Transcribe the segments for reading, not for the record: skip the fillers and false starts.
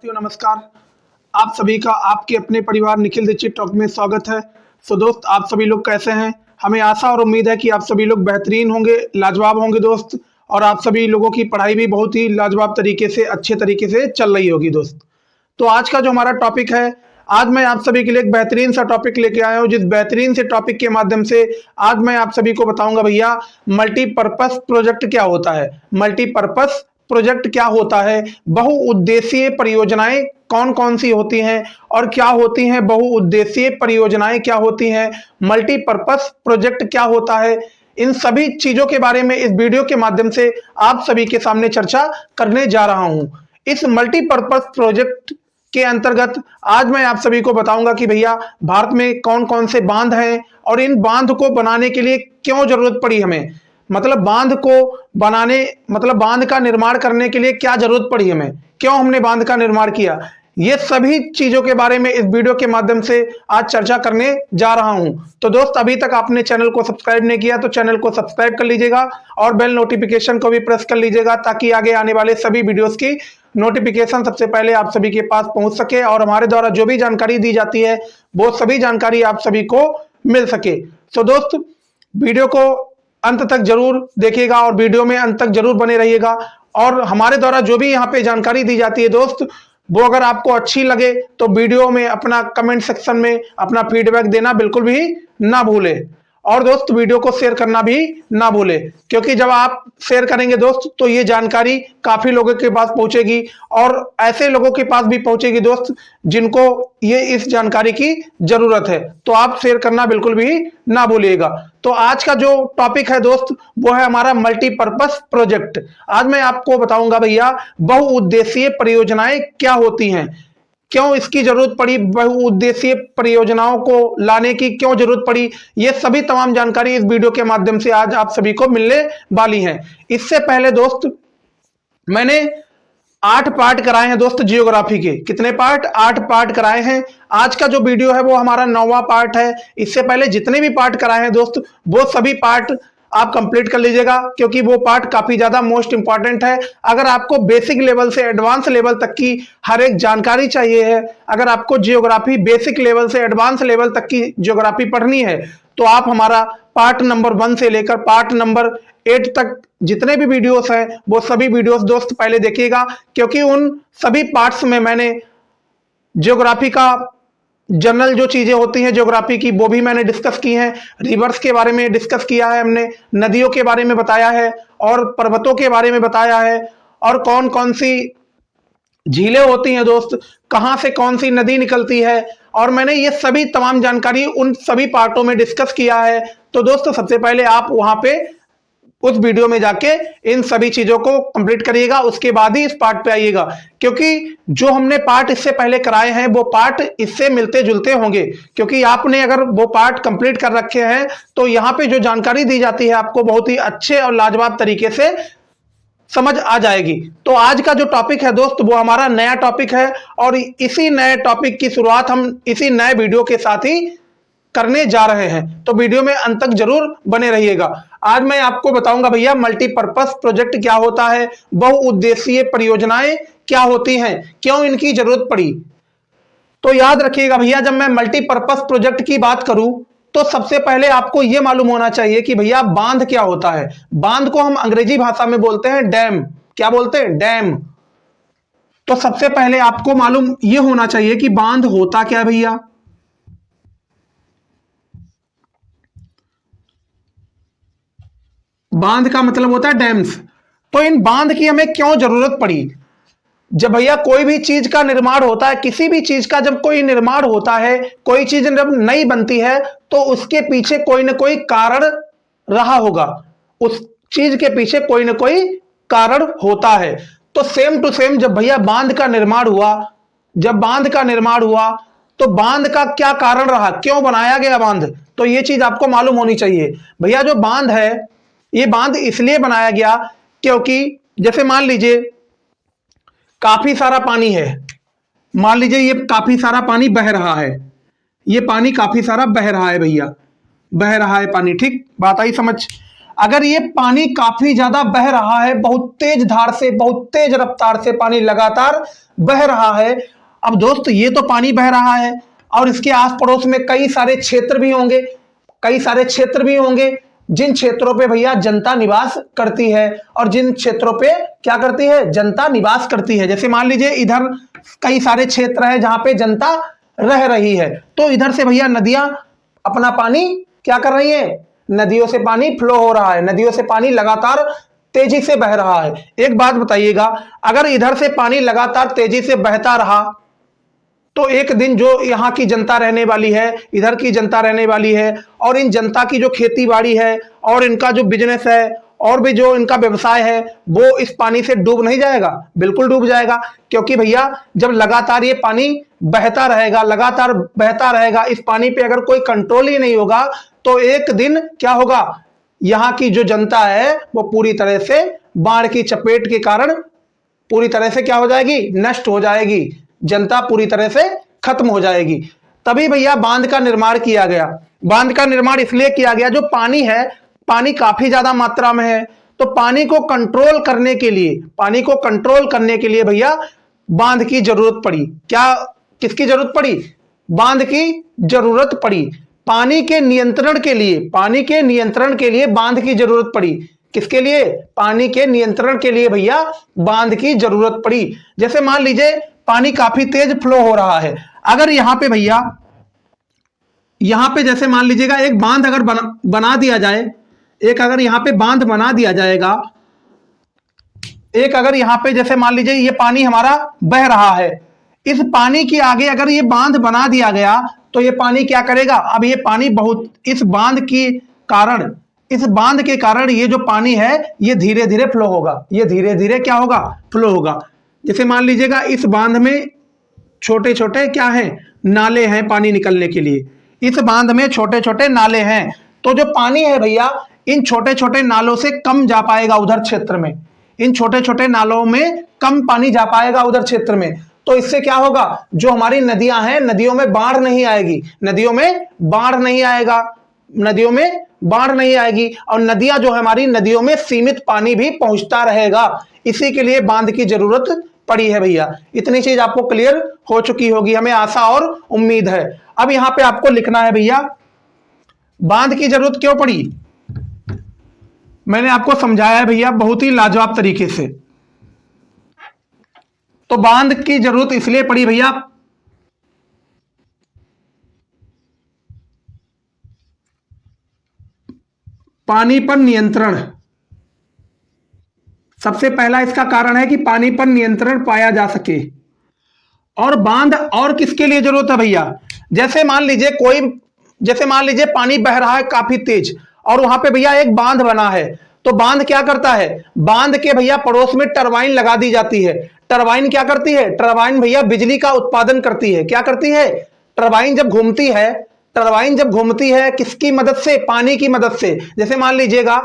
दोस्तों नमस्कार। आप सभी का आपके अपने परिवार निखिल दीक्षित टॉक में स्वागत है। दोस्त आप सभी लोग कैसे हैं? हमें आशा और उम्मीद है कि आप सभी लोग बेहतरीन होंगे, लाजवाब होंगे दोस्त। और आप सभी लोगों की पढ़ाई भी बहुत ही लाजवाब तरीके से, अच्छे तरीके से चल रही होगी दोस्त। तो आज का जो हमारा टॉपिक है, आज मैं आप सभी के लिए एक बेहतरीन सा टॉपिक लेके आया हूँ, जिस बेहतरीन से टॉपिक के माध्यम से आज मैं आप सभी को बताऊंगा भैया मल्टीपर्पस प्रोजेक्ट क्या होता है। मल्टीपर्पस प्रोजेक्ट क्या होता है, बहुउद्देशीय परियोजनाएं कौन कौन सी होती हैं और क्या होती हैं बहुउद्देशीय परियोजनाएं क्या होती हैं, मल्टीपर्पस प्रोजेक्ट क्या होता है, इन सभी चीजों के बारे में इस वीडियो के माध्यम से आप सभी के सामने चर्चा करने जा रहा हूं। इस मल्टीपर्पस प्रोजेक्ट के अंतर्गत आज मैं आप सभी को बताऊंगा कि भैया भारत में कौन कौन से बांध हैं और इन बांध को बनाने के लिए क्यों जरूरत पड़ी हमें, मतलब बांध को बनाने, मतलब बांध का निर्माण करने के लिए क्या जरूरत पड़ी हमें, क्यों हमने बांध का निर्माण किया। ये सभी चीजों के बारे में इस वीडियो के माध्यम से आज चर्चा करने जा रहा हूं। तो दोस्त अभी तक आपने चैनल को सब्सक्राइब नहीं किया तो चैनल को सब्सक्राइब कर लीजिएगा और बेल नोटिफिकेशन को भी प्रेस कर लीजिएगा ताकि आगे आने वाले सभी वीडियोस की नोटिफिकेशन सबसे पहले आप सभी के पास पहुंच सके और हमारे द्वारा जो भी जानकारी दी जाती है वो सभी जानकारी आप सभी को मिल सके। तो दोस्त वीडियो को अंत तक जरूर देखिएगा और वीडियो में अंत तक जरूर बने रहिएगा। और हमारे द्वारा जो भी यहाँ पे जानकारी दी जाती है दोस्त, वो अगर आपको अच्छी लगे तो वीडियो में अपना कमेंट सेक्शन में अपना फीडबैक देना बिल्कुल भी ना भूले। और दोस्त वीडियो को शेयर करना भी ना भूले, क्योंकि जब आप शेयर करेंगे दोस्त तो ये जानकारी काफी लोगों के पास पहुंचेगी और ऐसे लोगों के पास भी पहुंचेगी दोस्त जिनको ये इस जानकारी की जरूरत है। तो आप शेयर करना बिल्कुल भी ना भूलिएगा। तो आज का जो टॉपिक है दोस्त वो है हमारा मल्टीपर्पस प्रोजेक्ट। आज मैं आपको बताऊंगा भैया बहुउद्देशीय परियोजनाएं क्या होती हैं, क्यों इसकी जरूरत पड़ी, बहुउद्देशीय परियोजनाओं को लाने की क्यों जरूरत पड़ी, ये सभी तमाम जानकारी इस वीडियो के माध्यम से आज आप सभी को मिलने वाली है। इससे पहले दोस्त मैंने 8 पार्ट कराए हैं दोस्त जियोग्राफी के। कितने पार्ट? 8 पार्ट कराए हैं। आज का जो वीडियो है वो हमारा 9वां पार्ट है। इससे पहले जितने भी पार्ट कराए हैं दोस्त वो सभी पार्ट आप कंप्लीट कर लीजिएगा, क्योंकि वो पार्ट काफी ज्यादा मोस्ट इंपॉर्टेंट है। अगर आपको बेसिक लेवल से एडवांस लेवल तक की हर एक जानकारी चाहिए है, अगर आपको जियोग्राफी बेसिक लेवल से एडवांस लेवल तक की जियोग्राफी पढ़नी है तो आप हमारा पार्ट नंबर 1 से लेकर पार्ट नंबर 8 तक जितने भी वीडियोस हैं वो सभी वीडियोस दोस्त पहले देखिएगा, क्योंकि उन सभी पार्ट्स में मैंने जियोग्राफी का जनरल जो चीजें होती हैं ज्योग्राफी की वो भी मैंने डिस्कस की हैं। रिवर्स के बारे में डिस्कस किया है हमने, नदियों के बारे में बताया है और पर्वतों के बारे में बताया है, और कौन कौन सी झीलें होती हैं दोस्त, कहां से कौन सी नदी निकलती है, और मैंने ये सभी तमाम जानकारी उन सभी पार्टों में डिस्कस किया है। तो दोस्तों सबसे पहले आप वहां पे उस वीडियो में जाके इन सभी चीजों को कंप्लीट करिएगा, उसके बाद ही इस पार्ट पे आइएगा, क्योंकि जो हमने पार्ट इससे पहले कराए हैं वो पार्ट इससे मिलते जुलते होंगे। क्योंकि आपने अगर वो पार्ट कंप्लीट कर रखे हैं तो यहाँ पे जो जानकारी दी जाती है आपको बहुत ही अच्छे और लाजवाब तरीके से समझ आ जाएगी। तो आज का जो टॉपिक है दोस्त वो हमारा नया टॉपिक है और इसी नए टॉपिक की शुरुआत हम इसी नए वीडियो के साथ ही करने जा रहे हैं। तो वीडियो में अंत तक जरूर बने रहिएगा। आज मैं आपको बताऊंगा भैया मल्टीपर्पस प्रोजेक्ट क्या होता है, बहुउद्देशीय परियोजनाएं क्या होती हैं, क्यों इनकी जरूरत पड़ी। तो याद रखिएगा भैया, जब मैं मल्टीपर्पस प्रोजेक्ट की बात करूं तो सबसे पहले आपको यह मालूम होना चाहिए कि भैया बांध क्या होता है। बांध को हम अंग्रेजी भाषा में बोलते हैं डैम। क्या बोलते हैं? डैम। तो सबसे पहले आपको मालूम यह होना चाहिए कि बांध होता क्या है भैया। बांध का मतलब होता है डैम्स। तो इन बांध की हमें क्यों जरूरत पड़ी? जब भैया कोई भी चीज का निर्माण होता है, किसी भी चीज का जब कोई निर्माण होता है, कोई चीज जब नई बनती है तो उसके पीछे कोई ना कोई कारण रहा होगा, उस चीज के पीछे कोई ना कोई कारण होता है। तो सेम टू सेम जब भैया बांध का निर्माण हुआ, जब बांध का निर्माण हुआ तो बांध का क्या कारण रहा, क्यों बनाया गया बांध, तो ये चीज आपको मालूम होनी चाहिए। भैया जो बांध है ये बांध इसलिए बनाया गया क्योंकि जैसे मान लीजिए काफी सारा पानी है, मान लीजिए ये काफी सारा पानी बह रहा है, ये पानी काफी सारा बह रहा है भैया, बह रहा है पानी, ठीक बात आई समझ। अगर ये पानी काफी ज्यादा बह रहा है, बहुत तेज धार से, बहुत तेज रफ्तार से पानी लगातार बह रहा है। अब दोस्त ये तो पानी बह रहा है और इसके आस पड़ोस में कई सारे क्षेत्र भी होंगे, कई सारे क्षेत्र भी होंगे जिन क्षेत्रों पे भैया जनता निवास करती है, और जिन क्षेत्रों पे क्या करती है, जनता निवास करती है। जैसे मान लीजिए इधर कई सारे क्षेत्र है जहां पे जनता रह रही है, तो इधर से भैया नदियां अपना पानी क्या कर रही है, नदियों से पानी फ्लो हो रहा है, नदियों से पानी लगातार तेजी से बह रहा है। एक बात बताइएगा, अगर इधर से पानी लगातार तेजी से बहता रहा तो एक दिन जो यहाँ की जनता रहने वाली है, इधर की जनता रहने वाली है, और इन जनता की जो खेती बाड़ी है और इनका जो बिजनेस है और भी जो इनका व्यवसाय है, वो इस पानी से डूब नहीं जाएगा? बिल्कुल डूब जाएगा। क्योंकि भैया जब लगातार ये पानी बहता रहेगा, लगातार बहता रहेगा, इस पानी पे अगर कोई कंट्रोल ही नहीं होगा तो एक दिन क्या होगा, यहाँ की जो जनता है वो पूरी तरह से बाढ़ की चपेट के कारण पूरी तरह से क्या हो जाएगी, नष्ट हो जाएगी, जनता पूरी तरह से खत्म हो जाएगी। तभी भैया बांध का निर्माण किया गया। बांध का निर्माण इसलिए किया गया, जो पानी है, पानी काफी ज्यादा मात्रा में है, तो पानी को कंट्रोल करने के लिए, पानी को कंट्रोल करने के लिए भैया बांध की जरूरत पड़ी। क्या, किसकी जरूरत पड़ी? बांध की जरूरत पड़ी। पानी के नियंत्रण के लिए, पानी के नियंत्रण के लिए बांध की जरूरत पड़ी। किसके लिए? पानी के नियंत्रण के लिए भैया बांध की जरूरत पड़ी। जैसे मान लीजिए पानी काफी तेज फ्लो हो रहा है, अगर यहां पे भैया, यहां पे जैसे मान लीजिएगा एक बांध अगर बना दिया जाए, एक अगर यहां पे बांध बना दिया जाएगा, एक अगर यहां पे जैसे मान लीजिए ये पानी हमारा बह रहा है, इस पानी के आगे अगर ये बांध बना दिया गया तो ये पानी क्या करेगा, अब ये पानी बहुत, इस बांध के कारण, इस बांध के कारण ये जो पानी है ये धीरे धीरे फ्लो होगा, ये धीरे धीरे क्या होगा, फ्लो होगा। जैसे मान लीजिएगा इस बांध में छोटे छोटे क्या हैं, नाले हैं पानी निकलने के लिए, इस बांध में छोटे छोटे नाले हैं, तो जो पानी है भैया इन छोटे छोटे नालों से कम जा पाएगा उधर क्षेत्र में, इन छोटे छोटे नालों में कम पानी जा पाएगा उधर क्षेत्र में। तो इससे क्या होगा, जो हमारी नदियां हैं, नदियों में बाढ़ नहीं आएगी, नदियों में बाढ़ नहीं आएगा, नदियों में बाढ़ नहीं आएगी, और नदियां जो है हमारी, नदियों में सीमित पानी भी पहुंचता रहेगा। इसी के लिए बांध की जरूरत पड़ी है भैया। इतनी चीज आपको क्लियर हो चुकी होगी, हमें आशा और उम्मीद है। अब यहां पे आपको लिखना है भैया बांध की जरूरत क्यों पड़ी। मैंने आपको समझाया है भैया बहुत ही लाजवाब तरीके से। तो बांध की जरूरत इसलिए पड़ी भैया, पानी पर नियंत्रण, सबसे पहला इसका कारण है कि पानी पर नियंत्रण पाया जा सके। और बांध और किसके लिए जरूरत है भैया, जैसे मान लीजिए कोई, जैसे मान लीजिए पानी बह रहा है काफी तेज और वहां पे भैया एक बांध बना है, तो बांध क्या करता है, बांध के भैया पड़ोस में टरबाइन लगा दी जाती है। टरबाइन क्या करती है, टरबाइन भैया बिजली का उत्पादन करती है। क्या करती है, टरबाइन जब घूमती है, टरबाइन जब घूमती है किसकी मदद से, पानी की मदद से। जैसे मान लीजिएगा,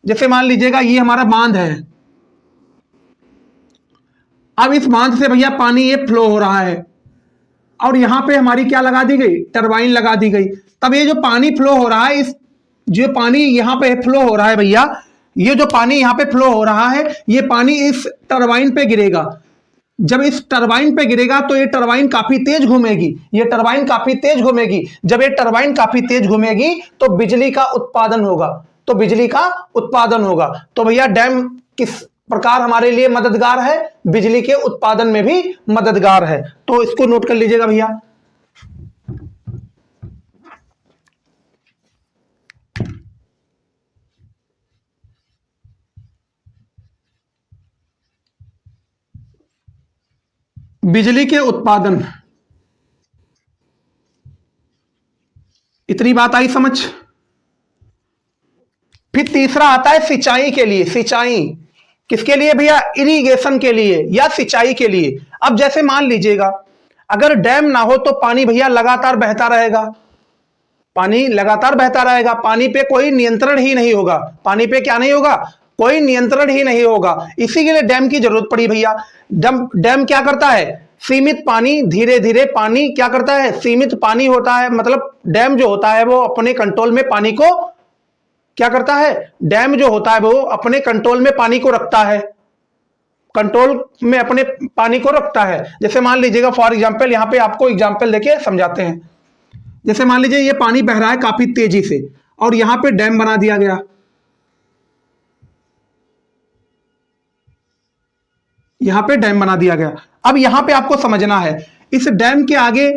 जैसे मान लीजिएगा ये हमारा बांध है, अब इस बांध से भैया पानी ये फ्लो हो रहा है और यहां पे हमारी क्या लगा दी गई, टरबाइन लगा दी गई। तब ये जो पानी फ्लो हो रहा है, इस जो पानी यहां पे फ्लो हो रहा है भैया, ये जो पानी यहां पे फ्लो हो रहा है, ये पानी इस टरबाइन पे गिरेगा। जब इस टरबाइन पे गिरेगा तो ये टरबाइन काफी तेज घूमेगी, ये टरबाइन काफी तेज घूमेगी। जब ये टरबाइन काफी तेज घूमेगी तो बिजली का उत्पादन होगा, तो बिजली का उत्पादन होगा। तो भैया डैम किस प्रकार हमारे लिए मददगार है, बिजली के उत्पादन में भी मददगार है। तो इसको नोट कर लीजिएगा भैया। बिजली के उत्पादन, इतनी बात आई समझ। फिर तीसरा आता है सिंचाई के लिए। सिंचाई किसके लिए भैया, इरिगेशन के लिए या सिंचाई के लिए। अब जैसे मान लीजिएगा अगर डैम ना हो तो पानी भैया लगातार बहता रहेगा, पानी लगातार बहता रहेगा, पानी पे कोई नियंत्रण ही नहीं होगा, पानी पे क्या नहीं होगा, कोई नियंत्रण ही नहीं होगा। इसी के लिए डैम की जरूरत पड़ी भैया। डैम क्या करता है, सीमित पानी, धीरे धीरे पानी क्या करता है, सीमित पानी होता है, मतलब डैम जो होता है वो अपने कंट्रोल में पानी को क्या करता है, डैम जो होता है वो अपने कंट्रोल में पानी को रखता है, कंट्रोल में अपने पानी को रखता है। जैसे मान लीजिएगा फॉर एग्जांपल, यहां पे आपको एग्जांपल देके समझाते हैं। जैसे मान लीजिए ये पानी बह रहा है काफी तेजी से और यहां पे डैम बना दिया गया, यहां पे डैम बना दिया गया। अब यहां पे आपको समझना है, इस डैम के आगे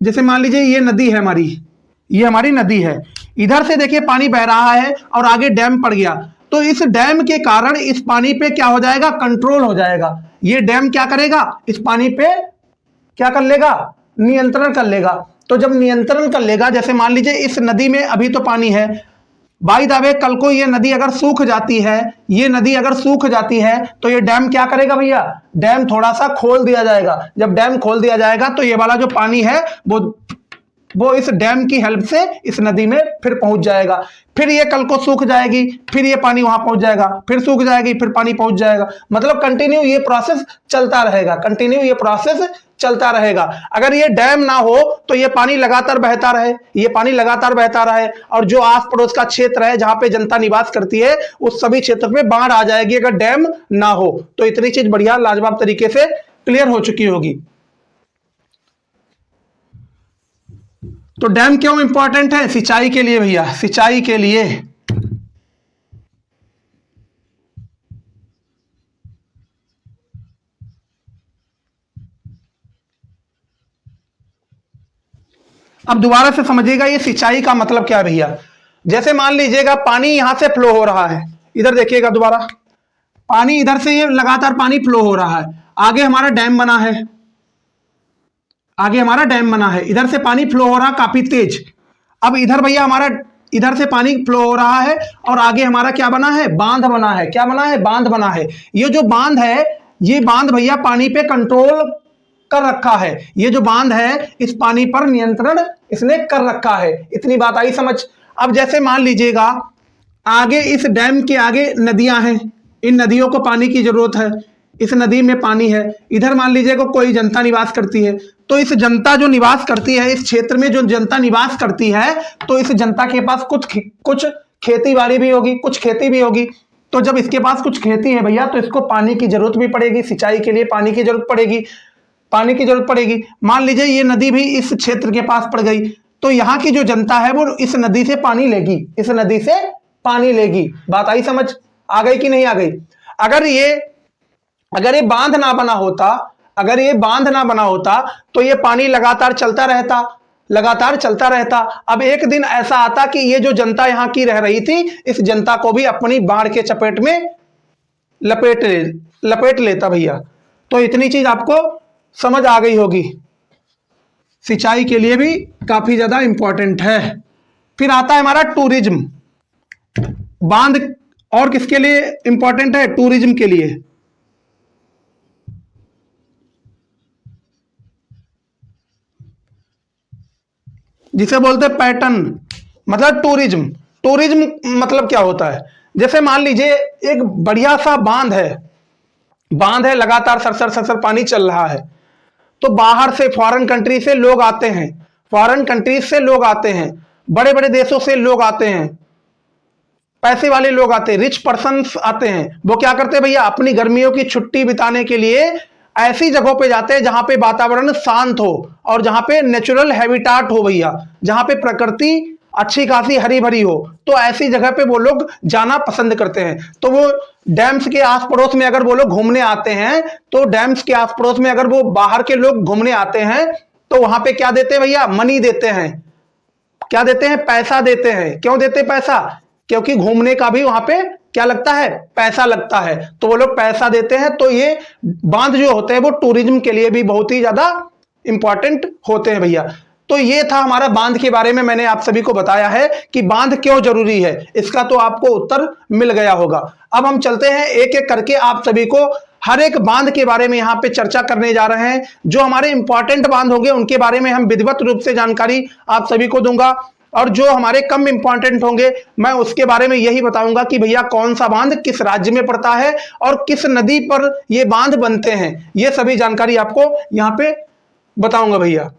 जैसे मान लीजिए ये नदी है हमारी, ये हमारी नदी है, इधर से देखिए पानी बह रहा है और आगे डैम पड़ गया, तो इस डैम के कारण इस पानी पे क्या हो जाएगा, कंट्रोल हो जाएगा। ये डैम क्या करेगा, इस पानी पे क्या कर लेगा, नियंत्रण कर लेगा। तो जब नियंत्रण कर लेगा, जैसे मान लीजिए इस नदी में अभी तो पानी है, बाई द वे कल को ये नदी अगर सूख जाती है, ये नदी अगर सूख जाती है तो ये डैम क्या करेगा भैया, डैम थोड़ा सा खोल दिया जाएगा। जब डैम खोल दिया जाएगा तो ये वाला जो पानी है वो इस डैम की हेल्प से इस नदी में फिर पहुंच जाएगा। फिर ये कल को सूख जाएगी, फिर ये पानी वहां पहुंच जाएगा, फिर सूख जाएगी, फिर पानी पहुंच जाएगा। मतलब कंटिन्यू ये प्रोसेस चलता रहेगा, कंटिन्यू ये प्रोसेस चलता रहेगा। अगर ये डैम ना हो तो ये पानी लगातार बहता रहे, ये पानी लगातार बहता रहे, और जो आस पड़ोस का क्षेत्र है जहां पे जनता निवास करती है उस सभी क्षेत्र में बाढ़ आ जाएगी अगर डैम ना हो। तो इतनी चीज बढ़िया लाजवाब तरीके से क्लियर हो चुकी होगी। तो डैम क्यों इंपॉर्टेंट है, सिंचाई के लिए भैया, सिंचाई के लिए। अब दोबारा से समझिएगा ये सिंचाई का मतलब क्या है भैया। जैसे मान लीजिएगा पानी यहां से फ्लो हो रहा है, इधर देखिएगा दोबारा, पानी इधर से ये लगातार पानी फ्लो हो रहा है, आगे हमारा डैम बना है, आगे हमारा डैम बना है, इधर से पानी फ्लो हो रहा काफी तेज। अब इधर भैया हमारा इधर से पानी फ्लो हो रहा है और आगे हमारा क्या बना है, बांध बना है। क्या बना है, बांध बना है। ये जो बांध है, ये बांध भैया पानी पे कंट्रोल कर रखा है। ये जो बांध है इस पानी पर नियंत्रण इसने कर रखा है। इतनी बात आई समझ। अब जैसे मान लीजिएगा आगे इस डैम के आगे नदियां हैं, इन नदियों को पानी की जरूरत है, इस नदी में पानी है। इधर मान लीजिएगा कोई जनता निवास करती है, तो इस जनता जो निवास करती है, इस क्षेत्र में जो जनता निवास करती है, तो इस जनता के पास कुछ खेती बाड़ी भी होगी, कुछ खेती भी होगी। तो जब इसके पास कुछ खेती है भैया तो इसको पानी की जरूरत भी पड़ेगी, सिंचाई के लिए पानी की जरूरत पड़ेगी, पानी की जरूरत पड़ेगी। मान लीजिए ये नदी भी इस क्षेत्र के पास पड़ गई, तो यहाँ की जो जनता है वो इस नदी से पानी लेगी, इस नदी से पानी लेगी। बात आई समझ, आ गई कि नहीं आ गई। अगर ये बांध ना बना होता, अगर ये बांध ना बना होता तो ये पानी लगातार चलता रहता, लगातार चलता रहता। अब एक दिन ऐसा आता कि ये जो जनता यहाँ की रह रही थी, इस जनता को भी अपनी बाढ़ के चपेट में लपेट लेता भैया। तो इतनी चीज आपको समझ आ गई होगी, सिंचाई के लिए भी काफी ज्यादा इंपॉर्टेंट है। फिर आता है हमारा टूरिज्म। बांध और किसके लिए इंपॉर्टेंट है, टूरिज्म के लिए। जिसे बोलते हैं पैटर्न, मतलब टूरिज्म। टूरिज्म मतलब क्या होता है, जैसे मान लीजिए एक बढ़िया सा बांध है, बांध है, लगातार सरसर सरसर पानी चल रहा है, तो बाहर से फॉरेन कंट्री से लोग आते हैं, फॉरेन कंट्रीज से लोग आते हैं, बड़े बड़े देशों से लोग आते हैं, पैसे वाले लोग आते हैं, रिच पर्सन्स आते हैं। वो क्या करते हैं भैया, अपनी गर्मियों की छुट्टी बिताने के लिए ऐसी जगहों पे जाते हैं जहां पे वातावरण शांत हो और जहां पे नेचुरल हैबिटाट हो भैया, जहां पे प्रकृति अच्छी खासी हरी भरी हो, तो ऐसी जगह पे वो लोग जाना पसंद करते हैं। तो वो डैम्स के आस पड़ोस में अगर वो लोग घूमने आते हैं, तो डैम्स के आस पड़ोस में अगर वो बाहर के लोग घूमने आते हैं तो वहां पे क्या देते हैं भैया, मनी देते हैं। क्या देते हैं, पैसा देते हैं। क्यों देते पैसा, क्योंकि घूमने का भी वहां पे क्या लगता है, पैसा लगता है, तो वो लोग पैसा देते हैं। तो ये बांध जो होते हैं वो टूरिज्म के लिए भी बहुत ही ज्यादा इंपॉर्टेंट होते हैं भैया। तो ये था हमारा बांध के बारे में, मैंने आप सभी को बताया है कि बांध क्यों जरूरी है, इसका तो आपको उत्तर मिल गया होगा। अब हम चलते हैं एक एक करके आप सभी को हर एक बांध के बारे में यहाँ पे चर्चा करने जा रहे हैं। जो हमारे इंपॉर्टेंट बांध होंगे उनके बारे में हम विधिवत रूप से जानकारी आप सभी को दूंगा, और जो हमारे कम इंपॉर्टेंट होंगे मैं उसके बारे में यही बताऊंगा कि भैया कौन सा बांध किस राज्य में पड़ता है और किस नदी पर ये बांध बनते हैं। ये सभी जानकारी आपको यहाँ पे बताऊंगा भैया।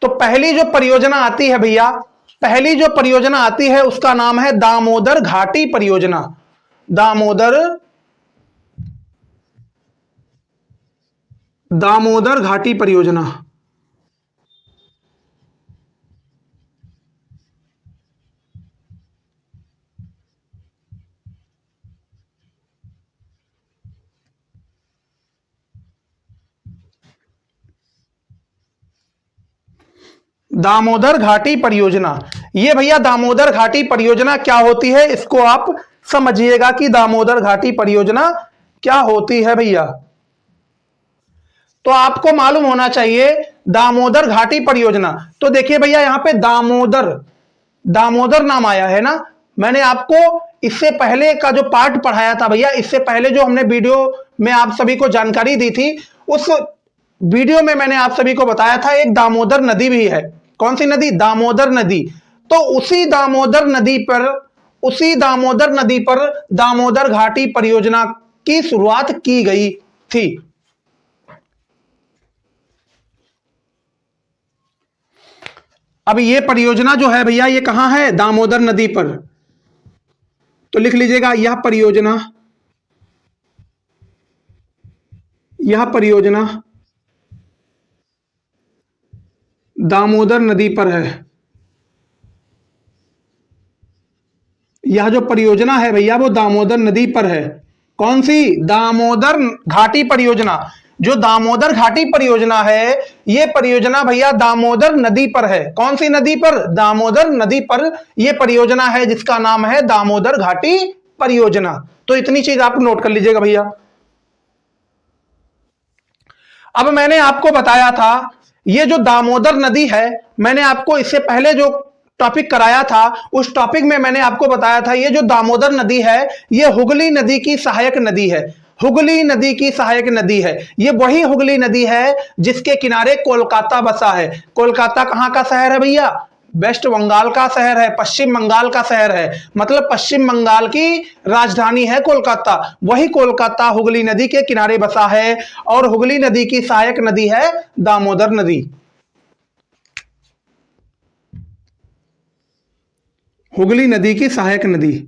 तो पहली जो परियोजना आती है भैया, पहली जो परियोजना आती है उसका नाम है दामोदर घाटी परियोजना। दामोदर घाटी परियोजना। दामोदर घाटी परियोजना, ये भैया दामोदर घाटी परियोजना क्या होती है इसको आप समझिएगा कि दामोदर घाटी परियोजना क्या होती है भैया। तो आपको मालूम होना चाहिए दामोदर घाटी परियोजना। तो देखिए भैया यहां पे दामोदर, दामोदर नाम आया है ना। मैंने आपको इससे पहले का जो पार्ट पढ़ाया था भैया, इससे पहले जो हमने वीडियो में आप सभी को जानकारी दी थी, उस वीडियो में मैंने आप सभी को बताया था एक दामोदर नदी भी है। कौन सी नदी? दामोदर नदी। तो उसी दामोदर नदी पर दामोदर घाटी परियोजना की शुरुआत की गई थी। अब ये परियोजना जो है भैया ये कहां है? दामोदर नदी पर। तो लिख लीजिएगा यह परियोजना दामोदर नदी पर है। यह जो परियोजना है भैया वो दामोदर नदी पर है। कौन सी? दामोदर घाटी परियोजना। जो दामोदर घाटी परियोजना है ये परियोजना भैया दामोदर नदी पर है। कौन सी नदी पर? दामोदर नदी पर यह परियोजना है जिसका नाम है दामोदर घाटी परियोजना। तो इतनी चीज आप नोट कर लीजिएगा भैया। अब मैंने आपको बताया था ये जो दामोदर नदी है, मैंने आपको इससे पहले जो टॉपिक कराया था उस टॉपिक में मैंने आपको बताया था ये जो दामोदर नदी है ये हुगली नदी की सहायक नदी है। हुगली नदी की सहायक नदी है। ये वही हुगली नदी है जिसके किनारे कोलकाता बसा है। कोलकाता कहां का शहर है भैया? वेस्ट बंगाल का शहर है, पश्चिम बंगाल का शहर है, मतलब पश्चिम बंगाल की राजधानी है कोलकाता। वही कोलकाता हुगली नदी के किनारे बसा है और हुगली नदी की सहायक नदी है दामोदर नदी। हुगली नदी की सहायक नदी,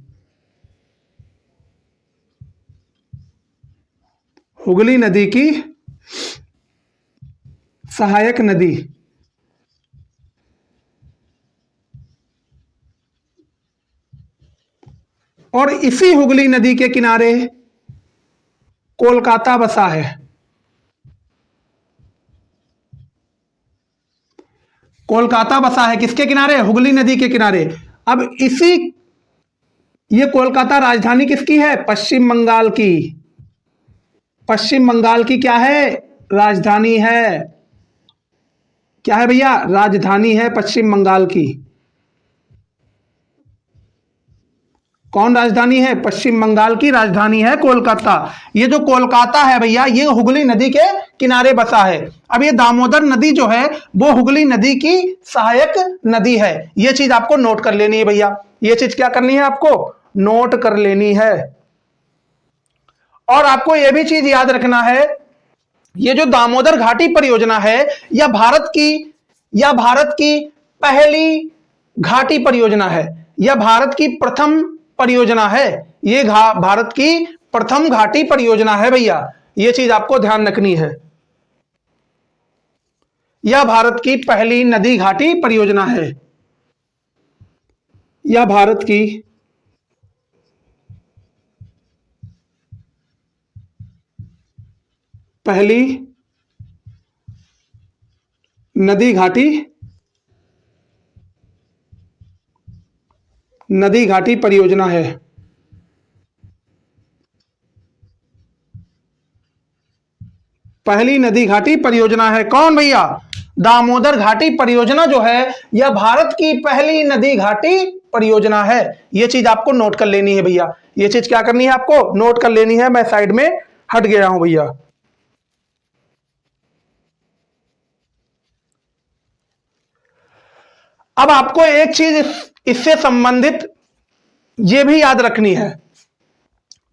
हुगली नदी की सहायक नदी। और इसी हुगली नदी के किनारे कोलकाता बसा है। कोलकाता बसा है किसके किनारे? हुगली नदी के किनारे। अब इसी ये कोलकाता राजधानी किसकी है? पश्चिम बंगाल की। पश्चिम बंगाल की क्या है? राजधानी है। क्या है भैया? राजधानी है पश्चिम बंगाल की। कौन राजधानी है? पश्चिम बंगाल की राजधानी है कोलकाता। ये जो कोलकाता है भैया ये हुगली नदी के किनारे बसा है। अब ये दामोदर नदी जो है वो हुगली नदी की सहायक नदी है। ये चीज आपको नोट कर लेनी है भैया। ये चीज क्या करनी है? आपको नोट कर लेनी है। और आपको यह भी चीज याद रखना है ये जो दामोदर घाटी परियोजना है यह भारत की पहली घाटी परियोजना है। यह भारत की प्रथम परियोजना है। ये भारत की प्रथम घाटी परियोजना है भैया। यह चीज आपको ध्यान रखनी है। यह भारत की पहली नदी घाटी परियोजना है। यह भारत की पहली नदी घाटी परियोजना है। पहली नदी घाटी परियोजना है। कौन भैया? दामोदर घाटी परियोजना जो है यह भारत की पहली नदी घाटी परियोजना है। यह चीज आपको नोट कर लेनी है भैया। यह चीज क्या करनी है? आपको नोट कर लेनी है। मैं साइड में हट गया हूं भैया। अब आपको एक चीज इससे संबंधित यह भी याद रखनी है।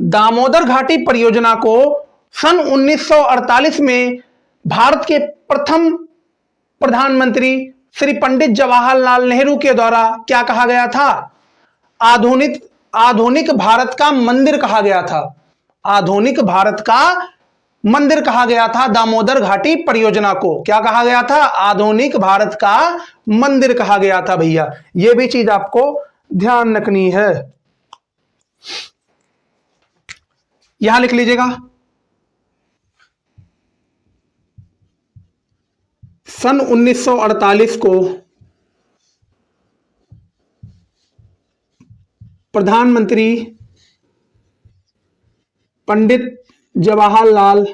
दामोदर घाटी परियोजना को सन 1948 में भारत के प्रथम प्रधानमंत्री श्री पंडित जवाहरलाल नेहरू के द्वारा क्या कहा गया था? आधुनिक आधुनिक भारत का मंदिर कहा गया था। आधुनिक भारत का मंदिर कहा गया था दामोदर घाटी परियोजना को। क्या कहा गया था? आधुनिक भारत का मंदिर कहा गया था भैया। यह भी चीज आपको ध्यान रखनी है। यहां लिख लीजिएगा, सन 1948 को प्रधानमंत्री पंडित जवाहरलाल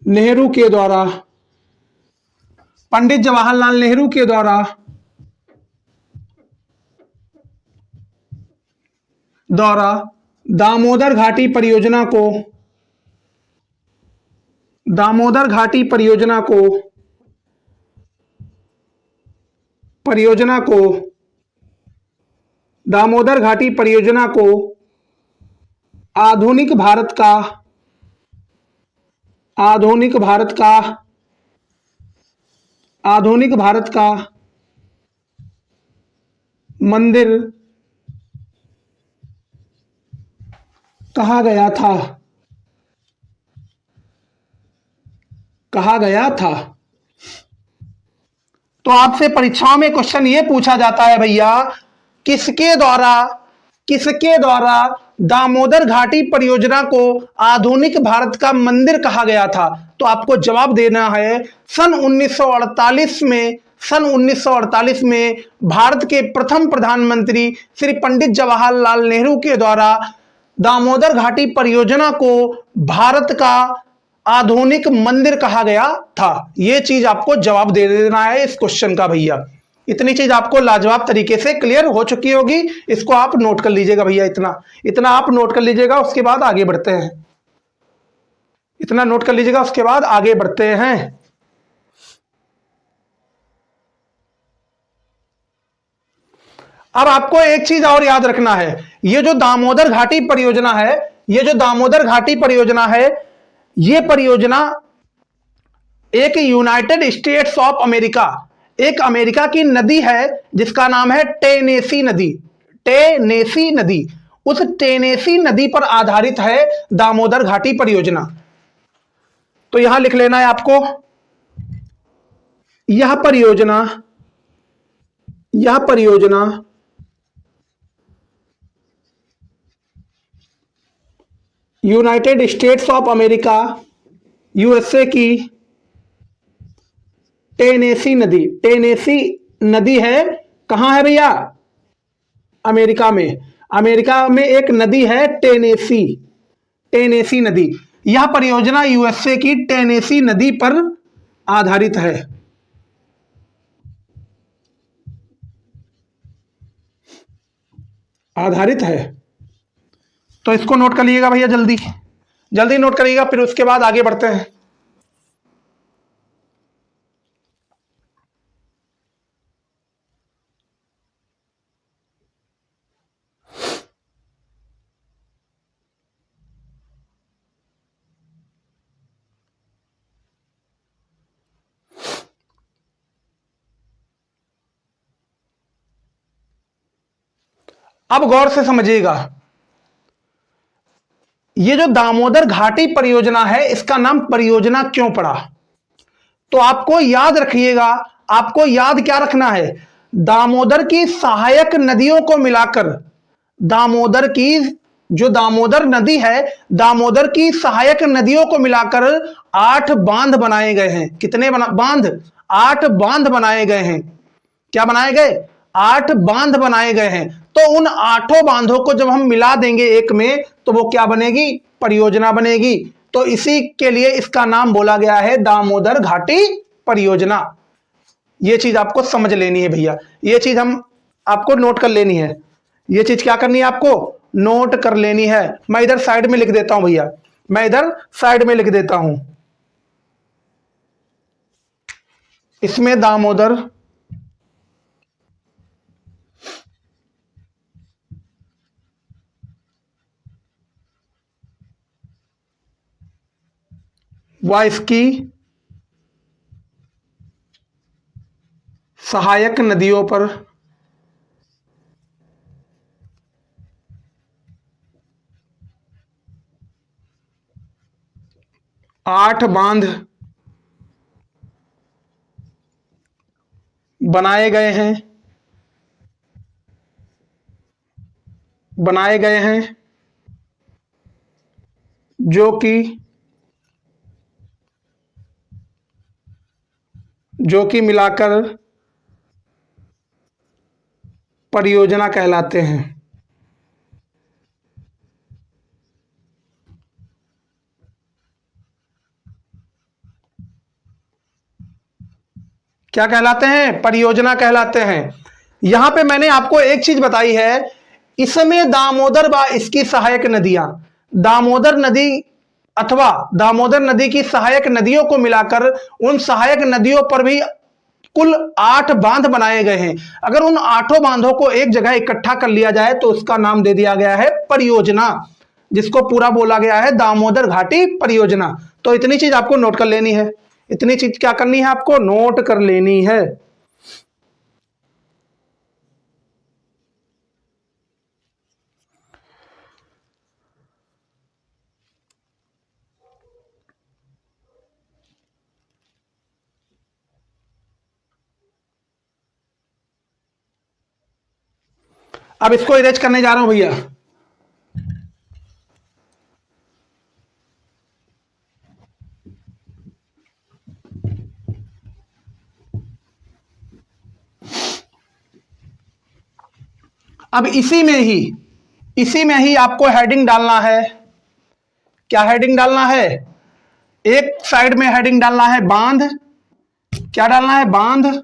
नेहरू के द्वारा पंडित जवाहरलाल नेहरू के द्वारा दामोदर घाटी परियोजना को दामोदर घाटी परियोजना को आधुनिक भारत का आधुनिक भारत का मंदिर कहा गया था। तो आपसे परीक्षाओं में क्वेश्चन ये पूछा जाता है भैया, किसके द्वारा दामोदर घाटी परियोजना को आधुनिक भारत का मंदिर कहा गया था? तो आपको जवाब देना है सन 1948 में भारत के प्रथम प्रधानमंत्री श्री पंडित जवाहरलाल नेहरू के द्वारा दामोदर घाटी परियोजना को भारत का आधुनिक मंदिर कहा गया था। यह चीज आपको जवाब दे देना है इस क्वेश्चन का भैया। इतनी चीज आपको लाजवाब तरीके से क्लियर हो चुकी होगी। इसको आप नोट कर लीजिएगा भैया, इतना आप नोट कर लीजिएगा। उसके बाद आगे बढ़ते हैं। इतना नोट कर लीजिएगा, उसके बाद आगे बढ़ते हैं। अब आपको एक चीज और याद रखना है, ये जो दामोदर घाटी परियोजना है, ये परियोजना एक यूनाइटेड स्टेट्स ऑफ अमेरिका, एक अमेरिका की नदी है जिसका नाम है टेनेसी नदी। उस टेनेसी नदी पर आधारित है दामोदर घाटी परियोजना। तो यहां लिख लेना है आपको, यह परियोजना United states of America USA की टेनेसी नदी है। कहां है भैया? अमेरिका में एक नदी है टेनेसी नदी। यह परियोजना यूएसए की टेनेसी नदी पर आधारित है। तो इसको नोट कर लीजिएगा भैया, जल्दी नोट करिएगा, फिर उसके बाद आगे बढ़ते हैं। अब गौर से समझिएगा, ये जो दामोदर घाटी परियोजना है, इसका नाम परियोजना क्यों पड़ा? तो आपको याद रखिएगा, आपको याद क्या रखना है? दामोदर की सहायक नदियों को मिलाकर दामोदर नदी है, दामोदर की सहायक नदियों को मिलाकर 8 बांध बनाए गए हैं। कितने बांध? 8 बांध बनाए गए हैं। क्या बनाए गए? 8 बांध बनाए गए हैं। तो उन 8 बांधों को जब हम मिला देंगे एक में, तो वो क्या बनेगी? परियोजना बनेगी। तो इसी के लिए इसका नाम बोला गया है दामोदर घाटी परियोजना। ये चीज आपको समझ लेनी है भैया, ये चीज हम आपको नोट कर लेनी है। ये चीज क्या करनी है? आपको नोट कर लेनी है। मैं इधर साइड में लिख देता हूं भैया, इसमें दामोदर व इसकी सहायक नदियों पर आठ बांध बनाए गए हैं जो कि मिलाकर परियोजना कहलाते हैं। क्या कहलाते हैं? परियोजना कहलाते हैं। यहां पे मैंने आपको एक चीज बताई है, इसमें दामोदर व इसकी सहायक नदियां, दामोदर नदी अथवा दामोदर नदी की सहायक नदियों को मिलाकर उन सहायक नदियों पर भी कुल 8 बांध बनाए गए हैं। अगर उन 8 बांधों को एक जगह इकट्ठा कर लिया जाए तो उसका नाम दे दिया गया है परियोजना, जिसको पूरा बोला गया है दामोदर घाटी परियोजना। तो इतनी चीज आपको नोट कर लेनी है, इतनी चीज क्या करनी है? आपको नोट कर लेनी है। अब इसको इरेज करने जा रहा हूं भैया। अब इसी में ही आपको हेडिंग डालना है। क्या हेडिंग डालना है? एक साइड में हेडिंग डालना है बांध। क्या डालना है? बांध।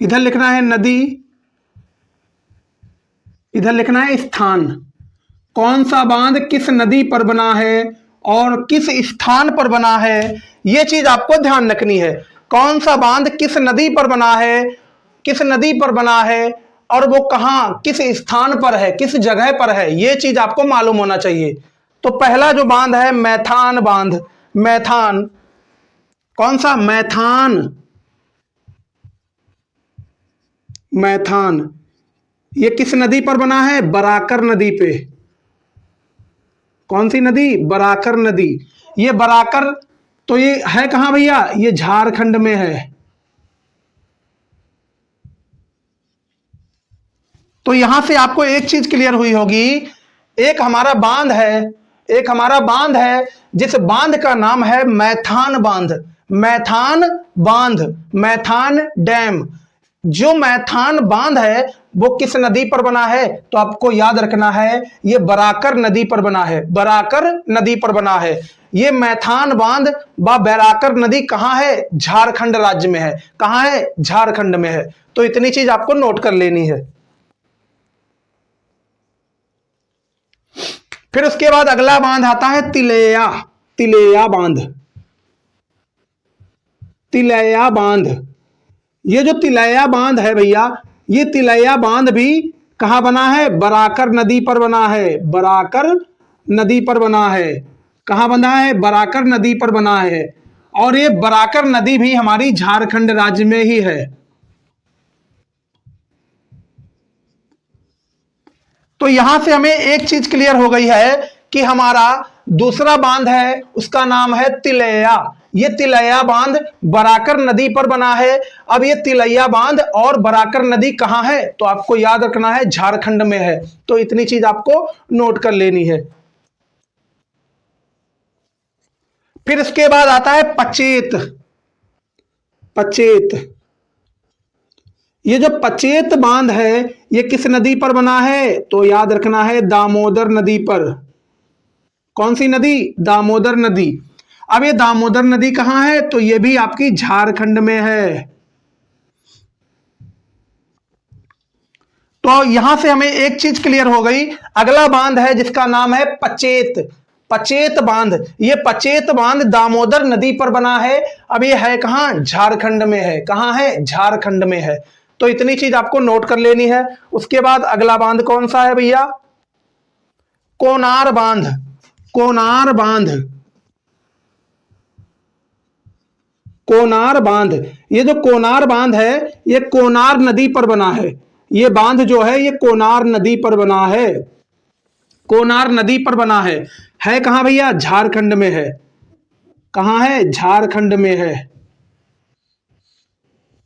इधर लिखना है नदी, इधर लिखना है स्थान। कौन सा बांध किस नदी पर बना है और किस स्थान पर बना है, यह चीज आपको ध्यान रखनी है। कौन सा बांध किस नदी पर बना है, किस नदी पर बना है और वो कहां, किस स्थान पर है, किस जगह पर है, यह चीज आपको मालूम होना चाहिए। तो पहला जो बांध है मैथान बांध। मैथान, कौन सा? मैथान। मैथान ये किस नदी पर बना है? बराकर नदी पे। कौन सी नदी? बराकर नदी। ये बराकर तो ये है कहां भैया? ये झारखंड में है। तो यहां से आपको एक चीज क्लियर हुई होगी, एक हमारा बांध है जिस बांध का नाम है मैथान बांध। मैथान बांध, मैथान डैम। जो मैथान बांध है वो किस नदी पर बना है? तो आपको याद रखना है ये बराकर नदी पर बना है। बराकर नदी पर बना है ये मैथान बांध। बराकर नदी कहां है? झारखंड राज्य में है। कहां है? झारखंड में है। तो इतनी चीज आपको नोट कर लेनी है। फिर उसके बाद अगला बांध आता है तिलैया। तिलैया बांध। तिलैया बांध, ये जो तिलैया बांध है भैया, ये तिलैया बांध भी कहां बना है? बराकर नदी पर बना है। बराकर नदी पर बना है। कहां बना है? बराकर नदी पर बना है। और ये बराकर नदी भी हमारी झारखंड राज्य में ही है। तो यहां से हमें एक चीज क्लियर हो गई है कि हमारा दूसरा बांध है उसका नाम है तिलैया। ये तिलैया बांध बराकर नदी पर बना है। अब ये तिलैया बांध और बराकर नदी कहां है? तो आपको याद रखना है झारखंड में है। तो इतनी चीज आपको नोट कर लेनी है। फिर इसके बाद आता है पचेत। पचेत, ये जो पचेत बांध है ये किस नदी पर बना है? तो याद रखना है दामोदर नदी पर। कौन सी नदी? दामोदर नदी। अब ये दामोदर नदी कहां है? तो ये भी आपकी झारखंड में है। तो यहां से हमें एक चीज क्लियर हो गई। अगला बांध है जिसका नाम है पचेत। पचेत बांध, ये पचेत बांध दामोदर नदी पर बना है। अब ये है कहां? झारखंड में है। कहां है? झारखंड में है। तो इतनी चीज आपको नोट कर लेनी है। उसके बाद अगला बांध कौन सा है भैया? कोनार बांध। कोनार बांध, कोनार बांध। ये जो कोनार बांध है ये कोनार नदी पर बना है। ये बांध जो है ये कोनार नदी पर बना है, कोनार नदी पर बना है कहां भैया? झारखंड में है। कहां है? झारखंड में है।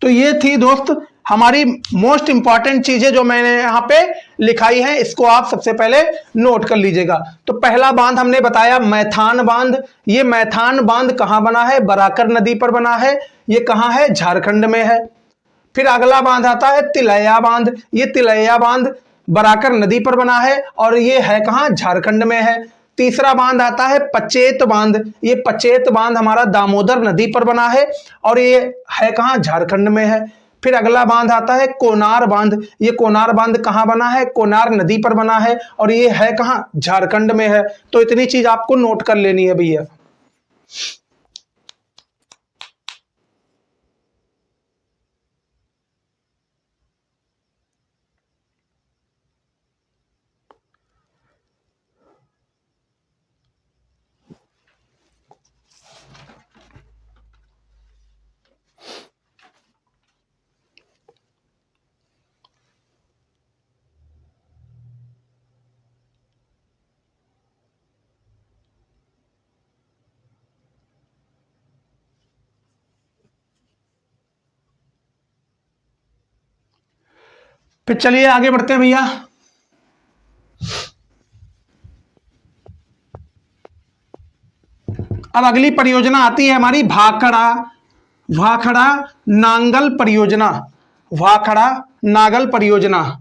तो ये थी दोस्त हमारी मोस्ट इंपॉर्टेंट चीजें जो मैंने यहां पे लिखाई हैं, इसको आप सबसे पहले नोट कर लीजिएगा। तो पहला बांध हमने बताया मैथान बांध। ये मैथान बांध कहां बना है? बराकर नदी पर बना है। ये कहां है? झारखंड में है। फिर अगला बांध आता है तिलैया बांध। ये तिलैया बांध बराकर नदी पर बना है और ये है कहां? झारखंड में है। तीसरा बांध आता है पचेत बांध। ये पचेत बांध हमारा दामोदर नदी पर बना है और ये है कहां? झारखंड में है। फिर अगला बांध आता है कोनार बांध। ये कोनार बांध कहां बना है? कोनार नदी पर बना है और ये है कहां? झारखंड में है। तो इतनी चीज आपको नोट कर लेनी है भैया। फिर चलिए आगे बढ़ते हैं भैया। अब अगली परियोजना आती है हमारी भाखड़ा, भाखड़ा नांगल परियोजना, भाखड़ा नागल परियोजना।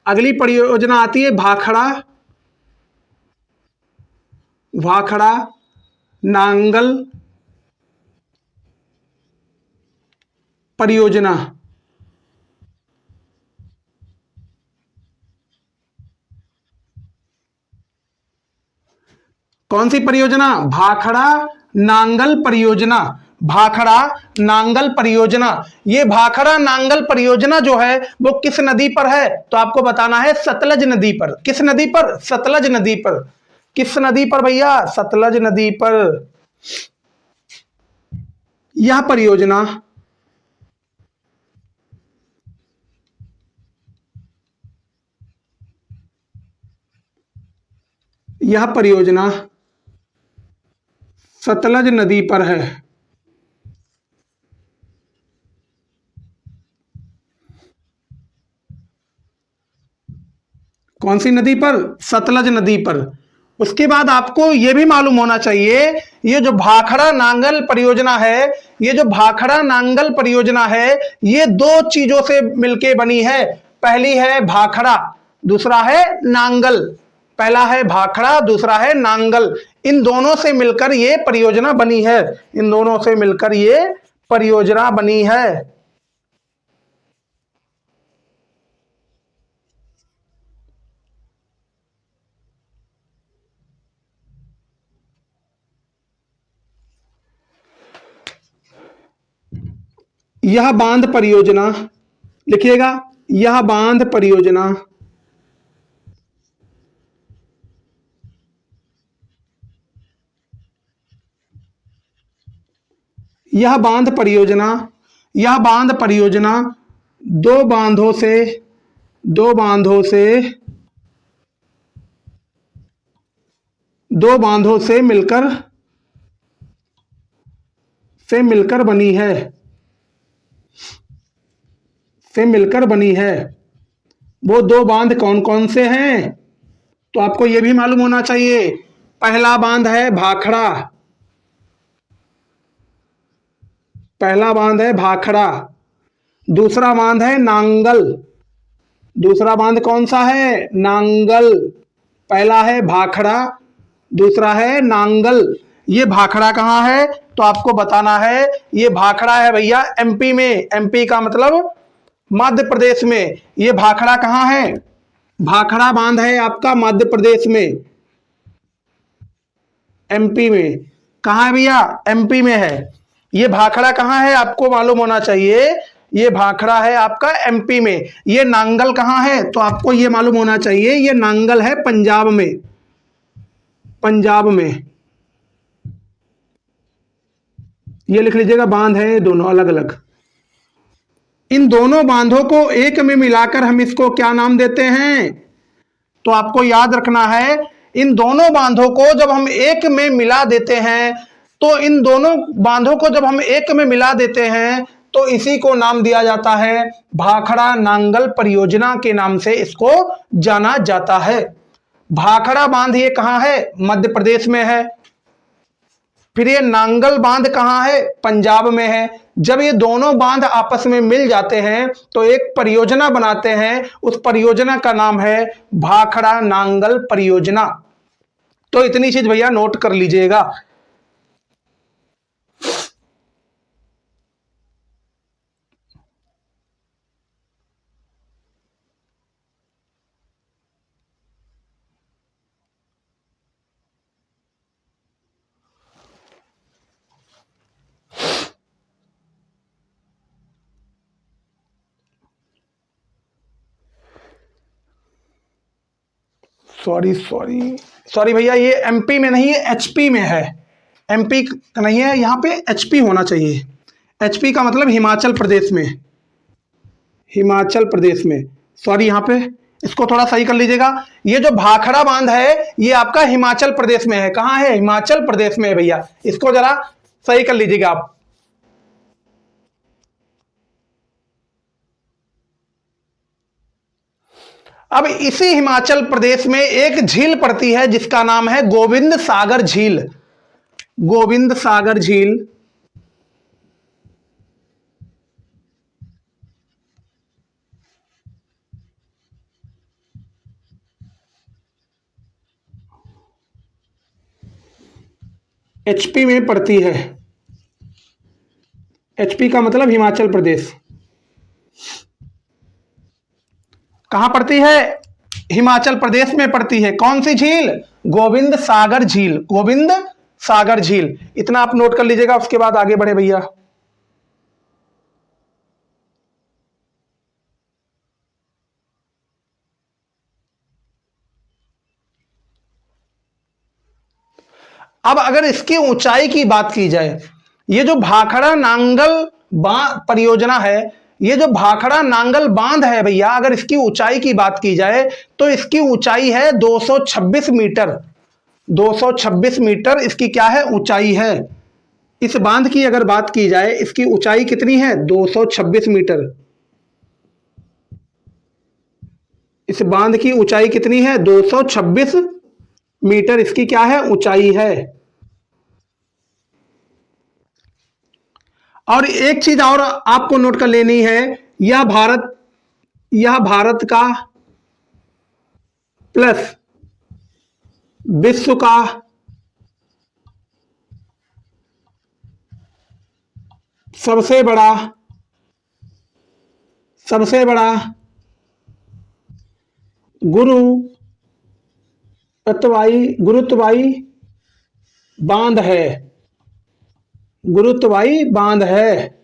अगली परियोजना आती है भाखड़ा, भाखड़ा नांगल परियोजना। कौन सी परियोजना? भाखड़ा नांगल परियोजना, भाखड़ा नांगल परियोजना। ये भाखड़ा नांगल परियोजना जो है वो किस नदी पर है? तो आपको बताना है सतलज नदी पर। किस नदी पर? सतलज नदी पर। किस नदी पर भैया? सतलज नदी पर। यह परियोजना यह परियोजना सतलज नदी पर है। कौन सी नदी पर? सतलज नदी पर। उसके बाद आपको यह भी मालूम होना चाहिए ये जो भाखड़ा नांगल परियोजना है, ये जो भाखड़ा नांगल परियोजना है ये दो चीजों से मिलके बनी है। पहली है भाखड़ा, दूसरा है नांगल। पहला है भाखड़ा, दूसरा है नांगल। इन दोनों से मिलकर ये परियोजना बनी है। इन दोनों से मिलकर ये परियोजना बनी है। यह बांध परियोजना, लिखिएगा, यह बांध परियोजना यह बांध परियोजना यह बांध परियोजना दो बांधों से दो बांधों से दो बांधों से मिलकर बनी है, से मिलकर बनी है। वो दो बांध कौन कौन से हैं? तो आपको यह भी मालूम होना चाहिए। पहला बांध है भाखड़ा, पहला बांध है भाखड़ा। दूसरा बांध है नांगल। दूसरा बांध कौन सा है? नांगल। पहला है भाखड़ा, दूसरा है नांगल। ये भाखड़ा कहाँ है? तो आपको बताना है ये भाखड़ा है भैया एमपी में। एमपी का मतलब मध्य प्रदेश में। ये भाखड़ा कहाँ है? भाखड़ा बांध है आपका मध्य प्रदेश में, एमपी में। कहाँ है भैया? एमपी में है। ये भाखड़ा कहाँ है? आपको मालूम होना चाहिए ये भाखड़ा है आपका एमपी में। ये नांगल कहाँ है? तो आपको ये मालूम होना चाहिए ये नांगल है पंजाब में। पंजाब में। ये लिख लीजिएगा, बांध है ये दोनों अलग अलग। इन दोनों बांधों को एक में मिलाकर हम इसको क्या नाम देते हैं? तो आपको याद रखना है, इन दोनों बांधों को जब हम एक में मिला देते हैं, तो इन दोनों बांधों को जब हम एक में मिला देते हैं तो इसी को नाम दिया जाता है भाखड़ा नांगल परियोजना के नाम से इसको जाना जाता है। भाखड़ा बांध ये कहां है? मध्य प्रदेश में है। फिर ये नांगल बांध कहां है? पंजाब में है। जब ये दोनों बांध आपस में मिल जाते हैं तो एक परियोजना बनाते हैं, उस परियोजना का नाम है भाखड़ा नांगल परियोजना। तो इतनी चीज भैया नोट कर लीजिएगा। सॉरी सॉरी सॉरी भैया, ये एमपी में नहीं है, एचपी में है। एमपी नहीं है, यहाँ पे एचपी होना चाहिए। एचपी का मतलब हिमाचल प्रदेश में। हिमाचल प्रदेश में, सॉरी, यहाँ पे इसको थोड़ा सही कर लीजिएगा। ये जो भाखड़ा बांध है ये आपका हिमाचल प्रदेश में है। कहाँ है? हिमाचल प्रदेश में है भैया। इसको जरा सही कर लीजिएगा आप। अब इसी हिमाचल प्रदेश में एक झील पड़ती है जिसका नाम है गोविंद सागर झील। गोविंद सागर झील। एचपी में पड़ती है। एचपी का मतलब हिमाचल प्रदेश। कहां पड़ती है? हिमाचल प्रदेश में पड़ती है। कौन सी झील? गोविंद सागर झील। गोविंद सागर झील, इतना आप नोट कर लीजिएगा। उसके बाद आगे बढ़े भैया। अब अगर इसकी ऊंचाई की बात की जाए, ये जो भाखड़ा नांगल परियोजना है, ये जो भाखड़ा नांगल बांध है भैया, अगर इसकी ऊंचाई की बात की जाए तो इसकी ऊंचाई है 226 मीटर। 226 मीटर इसकी क्या है? ऊंचाई है। इस बांध की अगर बात की जाए, इसकी ऊंचाई कितनी है? 226 मीटर। इस बांध की ऊंचाई कितनी है? 226 मीटर इसकी क्या है? ऊंचाई है। और एक चीज और आपको नोट कर लेनी है, यह भारत का प्लस विश्व का सबसे बड़ा गुरुत्वाई बांध है। गुरुत्वाई बांध है।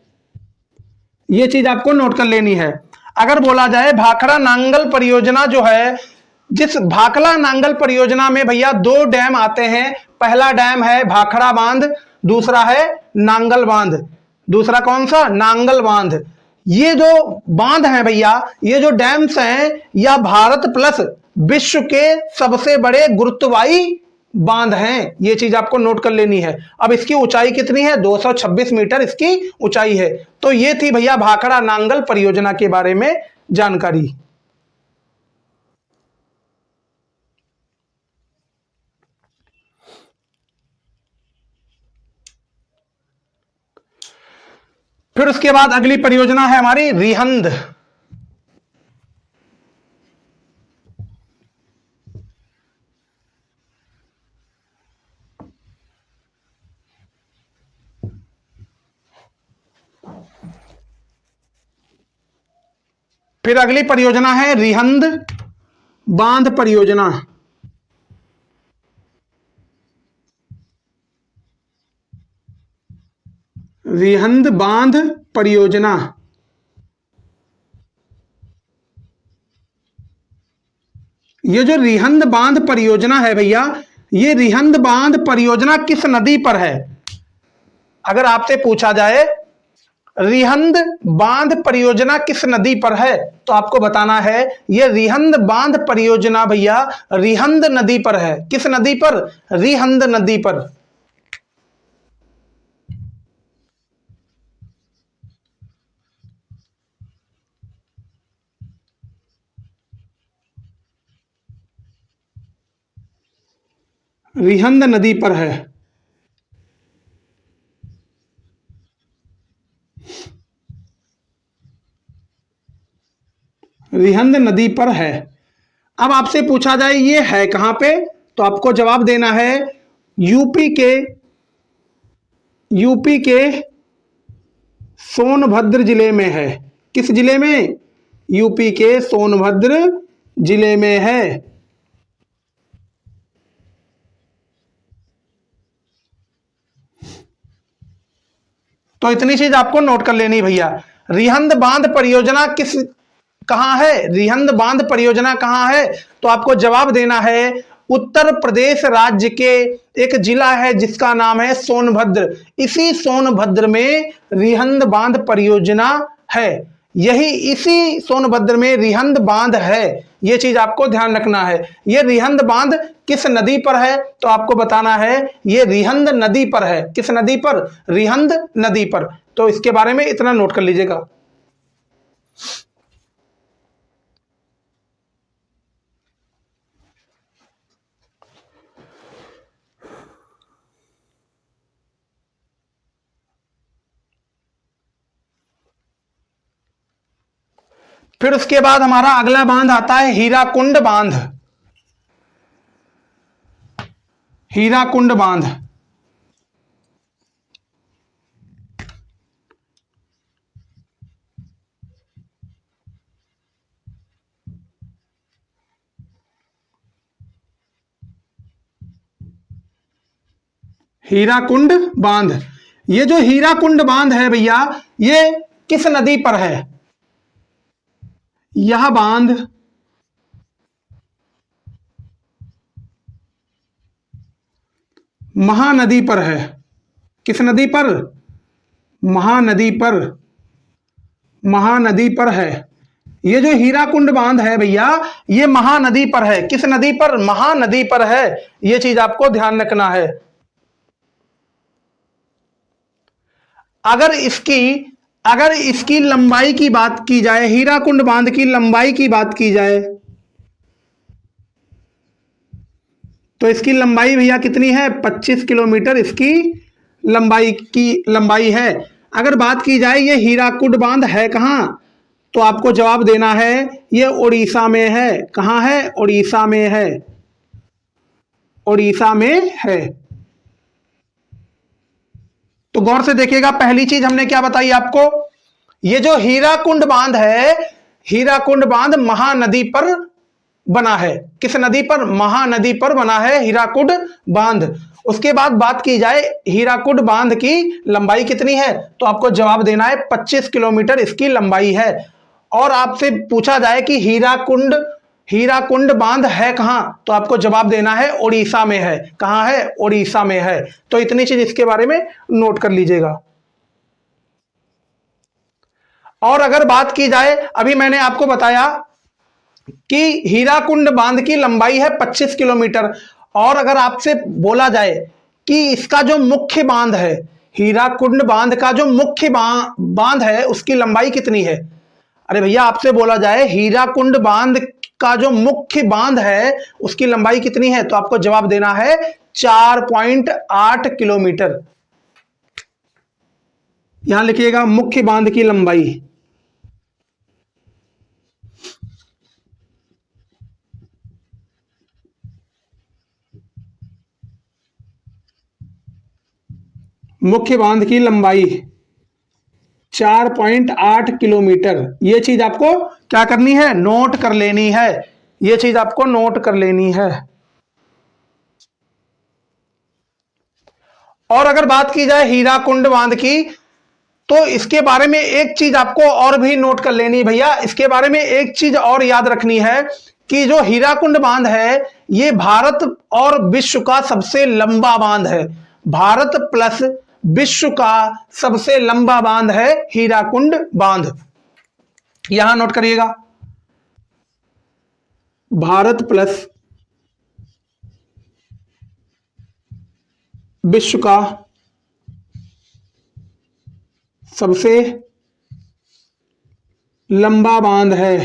यह चीज आपको नोट कर लेनी है। अगर बोला जाए भाखड़ा नांगल परियोजना जो है, जिस भाखड़ा नांगल परियोजना में भैया दो डैम आते हैं। पहला डैम है भाखड़ा बांध, दूसरा है नांगल बांध। दूसरा कौन सा? नांगल बांध। ये जो बांध है भैया, ये जो डैम्स हैं, यह भारत प्लस विश्व के सबसे बड़े गुरुत्वाई बांध हैं। ये चीज आपको नोट कर लेनी है। अब इसकी ऊंचाई कितनी है? 226 मीटर इसकी ऊंचाई है। तो ये थी भैया भाखड़ा नांगल परियोजना के बारे में जानकारी। फिर उसके बाद अगली परियोजना है हमारी रिहंद। फिर अगली परियोजना है रिहंद बांध परियोजना। रिहंद बांध परियोजना। ये जो रिहंद बांध परियोजना है भैया, ये रिहंद बांध परियोजना किस नदी पर है? अगर आपसे पूछा जाए रिहंद बांध परियोजना किस नदी पर है, तो आपको बताना है ये रिहंद बांध परियोजना भैया रिहंद नदी पर है। किस नदी पर? रिहंद नदी पर। रिहंद नदी पर है। रिहंद नदी पर है। अब आपसे पूछा जाए ये है कहां पे, तो आपको जवाब देना है यूपी के सोनभद्र जिले में है। किस जिले में? यूपी के सोनभद्र जिले में है। तो इतनी चीज आपको नोट कर लेनी भैया। रिहंद बांध परियोजना कहां है? रिहंद बांध परियोजना कहां है? तो आपको जवाब देना है उत्तर प्रदेश राज्य के एक जिला है जिसका नाम है सोनभद्र। इसी सोनभद्र में रिहंद बांध परियोजना है। यही इसी सोनभद्र में रिहंद बांध है। यह चीज आपको ध्यान रखना है। यह रिहंद बांध किस नदी पर है? तो आपको बताना है यह रिहंद नदी पर है। किस नदी पर? रिहंद नदी पर। तो इसके बारे में इतना नोट कर लीजिएगा। फिर उसके बाद हमारा अगला बांध आता है हीराकुंड बांध। हीराकुंड बांध। हीराकुंड बांध। ये जो हीराकुंड बांध है भैया ये किस नदी पर है? यह बांध महानदी पर है। किस नदी पर? महानदी पर। महानदी पर है। ये जो हीराकुंड बांध है भैया ये महानदी पर है। किस नदी पर? महानदी पर है। ये चीज आपको ध्यान रखना है। अगर इसकी लंबाई की बात की जाए, हीराकुंड बांध की लंबाई की बात की जाए, तो इसकी लंबाई भैया कितनी है? 25 किलोमीटर इसकी लंबाई है। अगर बात की जाए ये हीराकुंड बांध है कहां, तो आपको जवाब देना है ये उड़ीसा में है। कहां है? उड़ीसा में है। उड़ीसा में है। तो गौर से देखिएगा, पहली चीज हमने क्या बताई आपको? ये जो हीराकुंड बांध है, हीराकुंड बांध महानदी पर बना है। किस नदी पर? महानदी पर बना है हीराकुंड बांध। उसके बाद बात की जाए हीराकुंड बांध की लंबाई कितनी है, तो आपको जवाब देना है 25 किलोमीटर इसकी लंबाई है। और आपसे पूछा जाए कि हीराकुंड बांध है कहां, तो आपको जवाब देना है उड़ीसा में है। कहां है? उड़ीसा में है। तो इतनी चीज इसके बारे में नोट कर लीजिएगा। और अगर बात की जाए, अभी मैंने आपको बताया कि हीराकुंड बांध की लंबाई है 25 किलोमीटर। और अगर आपसे बोला जाए कि इसका जो मुख्य बांध है, हीराकुंड बांध का जो मुख्य बांध है उसकी लंबाई कितनी है? अरे भैया आपसे बोला जाए हीराकुंड बांध का जो मुख्य बांध है उसकी लंबाई कितनी है, तो आपको जवाब देना है 4.8 किलोमीटर। यहां लिखिएगा मुख्य बांध की लंबाई। मुख्य बांध की लंबाई 4.8 किलोमीटर। यह चीज आपको क्या करनी है? नोट कर लेनी है। यह चीज आपको नोट कर लेनी है। और अगर बात की जाए हीराकुंड बांध की, तो इसके बारे में एक चीज आपको और भी नोट कर लेनी भैया। इसके बारे में एक चीज और याद रखनी है कि जो हीराकुंड बांध है ये भारत और विश्व का सबसे लंबा बांध है। भारत प्लस विश्व का सबसे लंबा बांध है हीराकुंड बांध। यहां नोट करिएगा, भारत प्लस विश्व का सबसे लंबा बांध है।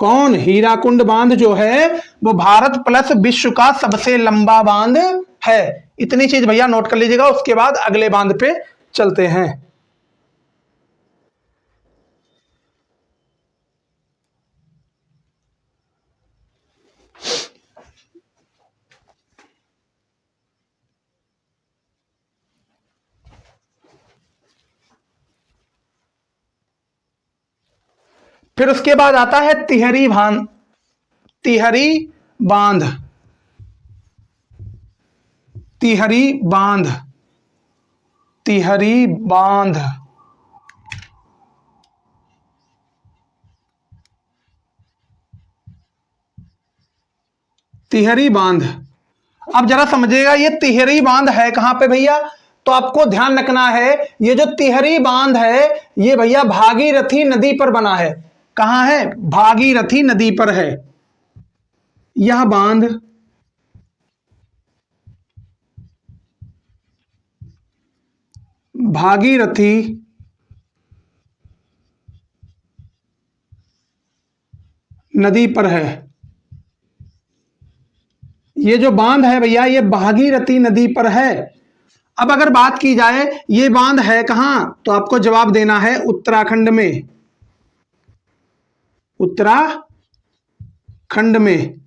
कौन? हीराकुंड बांध जो है वो भारत प्लस विश्व का सबसे लंबा बांध है। इतनी चीज भैया नोट कर लीजिएगा, उसके बाद अगले बांध पे चलते हैं। फिर उसके बाद आता है तिहरी बांध। तिहरी बांध, तिहरी बांध, तिहरी बांध। तिहरी बांध, अब जरा समझिएगा ये तिहरी बांध है कहां पे भैया? तो आपको ध्यान रखना है ये जो तिहरी बांध है ये भैया भागीरथी नदी पर बना है। कहां है? भागीरथी नदी पर है यह बांध। भागीरथी नदी पर है। ये जो बांध है भैया ये भागीरथी नदी पर है। अब अगर बात की जाए ये बांध है कहां, तो आपको जवाब देना है उत्तराखंड में। उत्तराखंड में।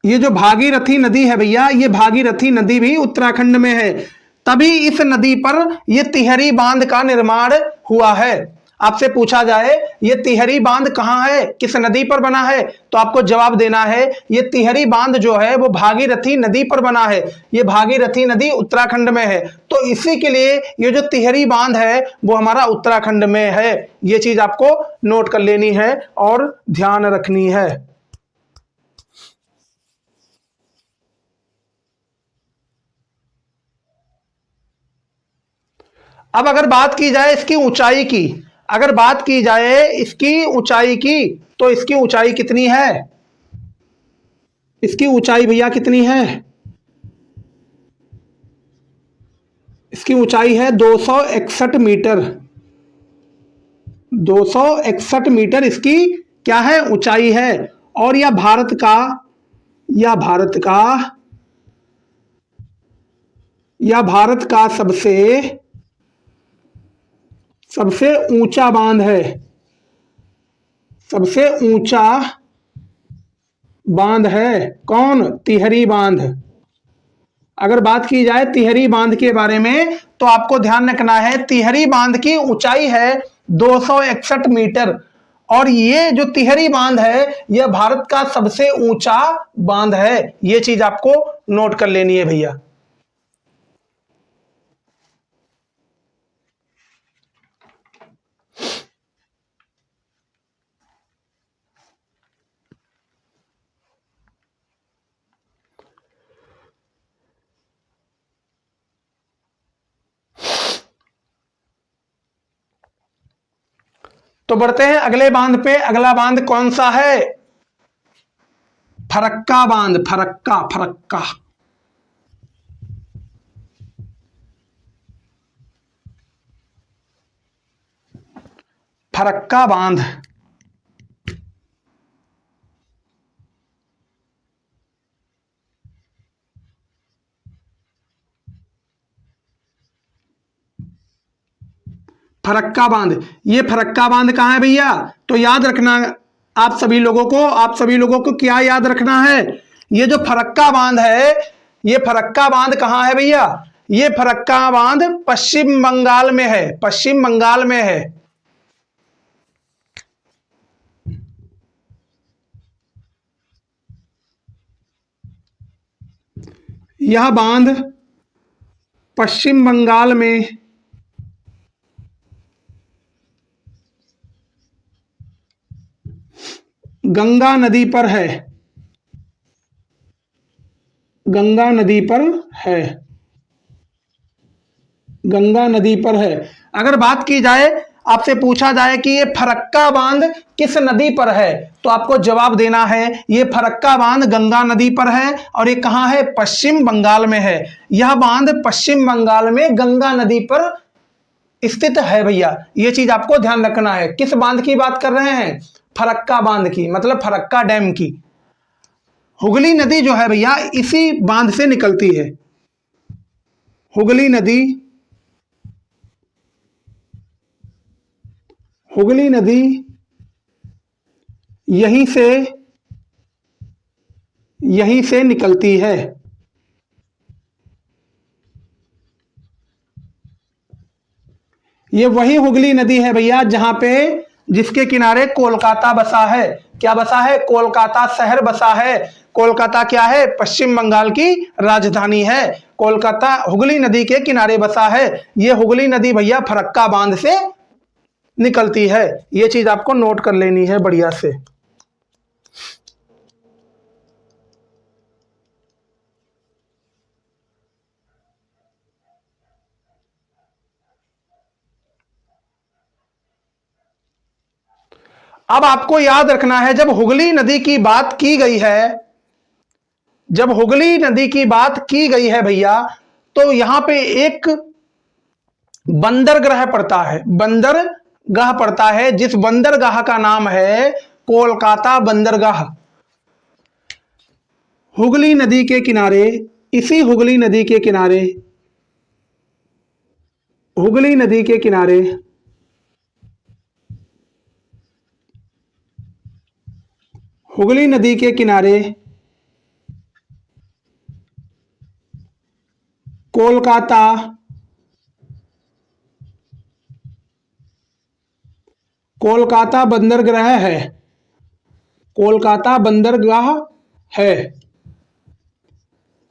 ये जो भागीरथी नदी है भैया ये भागीरथी नदी भी उत्तराखंड में है, तभी इस नदी पर ये तिहरी बांध का निर्माण हुआ है। आपसे पूछा जाए ये तिहरी बांध कहां है, किस नदी पर बना है, तो आपको जवाब देना है ये तिहरी बांध जो है वो भागीरथी नदी पर बना है। ये भागीरथी नदी उत्तराखंड में है, तो इसी के लिए ये जो तिहरी बांध है वो हमारा उत्तराखंड में है। ये चीज आपको नोट कर लेनी है और ध्यान रखनी है। अब अगर बात की जाए इसकी ऊंचाई की, अगर बात की जाए इसकी ऊंचाई की, तो इसकी ऊंचाई कितनी है? इसकी ऊंचाई भैया कितनी है? इसकी ऊंचाई है 261 मीटर। 261 मीटर इसकी क्या है? ऊंचाई है। और यह भारत का, यह भारत का, यह भारत का सबसे सबसे ऊंचा बांध है। सबसे ऊंचा बांध है कौन? तिहरी बांध। अगर बात की जाए तिहरी बांध के बारे में तो आपको ध्यान रखना है तिहरी बांध की ऊंचाई है 261 मीटर। और ये जो तिहरी बांध है यह भारत का सबसे ऊंचा बांध है। ये चीज आपको नोट कर लेनी है भैया। तो बढ़ते हैं अगले बांध पे। अगला बांध कौन सा है? फरक्का बांध। फरक्का, फरक्का, फरक्का बांध। फरक्का बांध, ये फरक्का बांध कहां है भैया? तो याद रखना आप सभी लोगों को, आप सभी लोगों को क्या याद रखना है? ये जो फरक्का बांध है ये फरक्का बांध कहां है भैया? ये फरक्का बांध पश्चिम बंगाल में है। पश्चिम बंगाल में है। यह बांध पश्चिम बंगाल में गंगा नदी पर है, गंगा नदी पर है, गंगा नदी पर है। अगर बात की जाए, आपसे पूछा जाए कि ये फरक्का बांध किस नदी पर है, तो आपको जवाब देना है ये फरक्का बांध गंगा नदी पर है। और ये कहां है? पश्चिम बंगाल में है। यह बांध पश्चिम बंगाल में गंगा नदी पर स्थित है भैया। ये चीज आपको ध्यान रखना है। किस बांध की बात कर रहे हैं? फरक्का बांध की, मतलब फरक्का डैम की। हुगली नदी जो है भैया इसी बांध से निकलती है। हुगली नदी, हुगली नदी यहीं से निकलती है। ये वही हुगली नदी है भैया जहां पे, जिसके किनारे कोलकाता बसा है। क्या बसा है? कोलकाता शहर बसा है। कोलकाता क्या है? पश्चिम बंगाल की राजधानी है। कोलकाता हुगली नदी के किनारे बसा है। ये हुगली नदी भैया फरक्का बांध से निकलती है। ये चीज आपको नोट कर लेनी है बढ़िया से। अब आपको याद रखना है, जब हुगली नदी की बात की गई है, जब हुगली नदी की बात की गई है भैया, तो यहां पे एक बंदरगाह पड़ता है, बंदरगाह पड़ता है, जिस बंदरगाह का नाम है कोलकाता बंदरगाह। हुगली नदी के किनारे, इसी हुगली नदी के किनारे, हुगली नदी के किनारे, हुगली नदी के किनारे कोलकाता, कोलकाता बंदरगाह है। कोलकाता बंदरगाह है।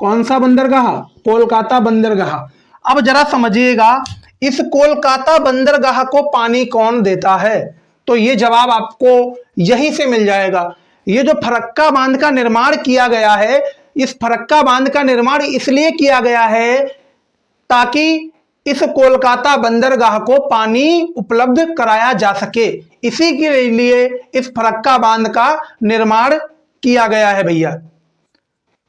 कौन सा बंदरगाह? कोलकाता बंदरगाह। अब जरा समझिएगा, इस कोलकाता बंदरगाह को पानी कौन देता है? तो ये जवाब आपको यहीं से मिल जाएगा। ये जो फरक्का बांध का निर्माण किया गया है, इस फरक्का बांध का निर्माण इसलिए किया गया है ताकि इस कोलकाता बंदरगाह को पानी उपलब्ध कराया जा सके। इसी के लिए इस फरक्का बांध का निर्माण किया गया है भैया।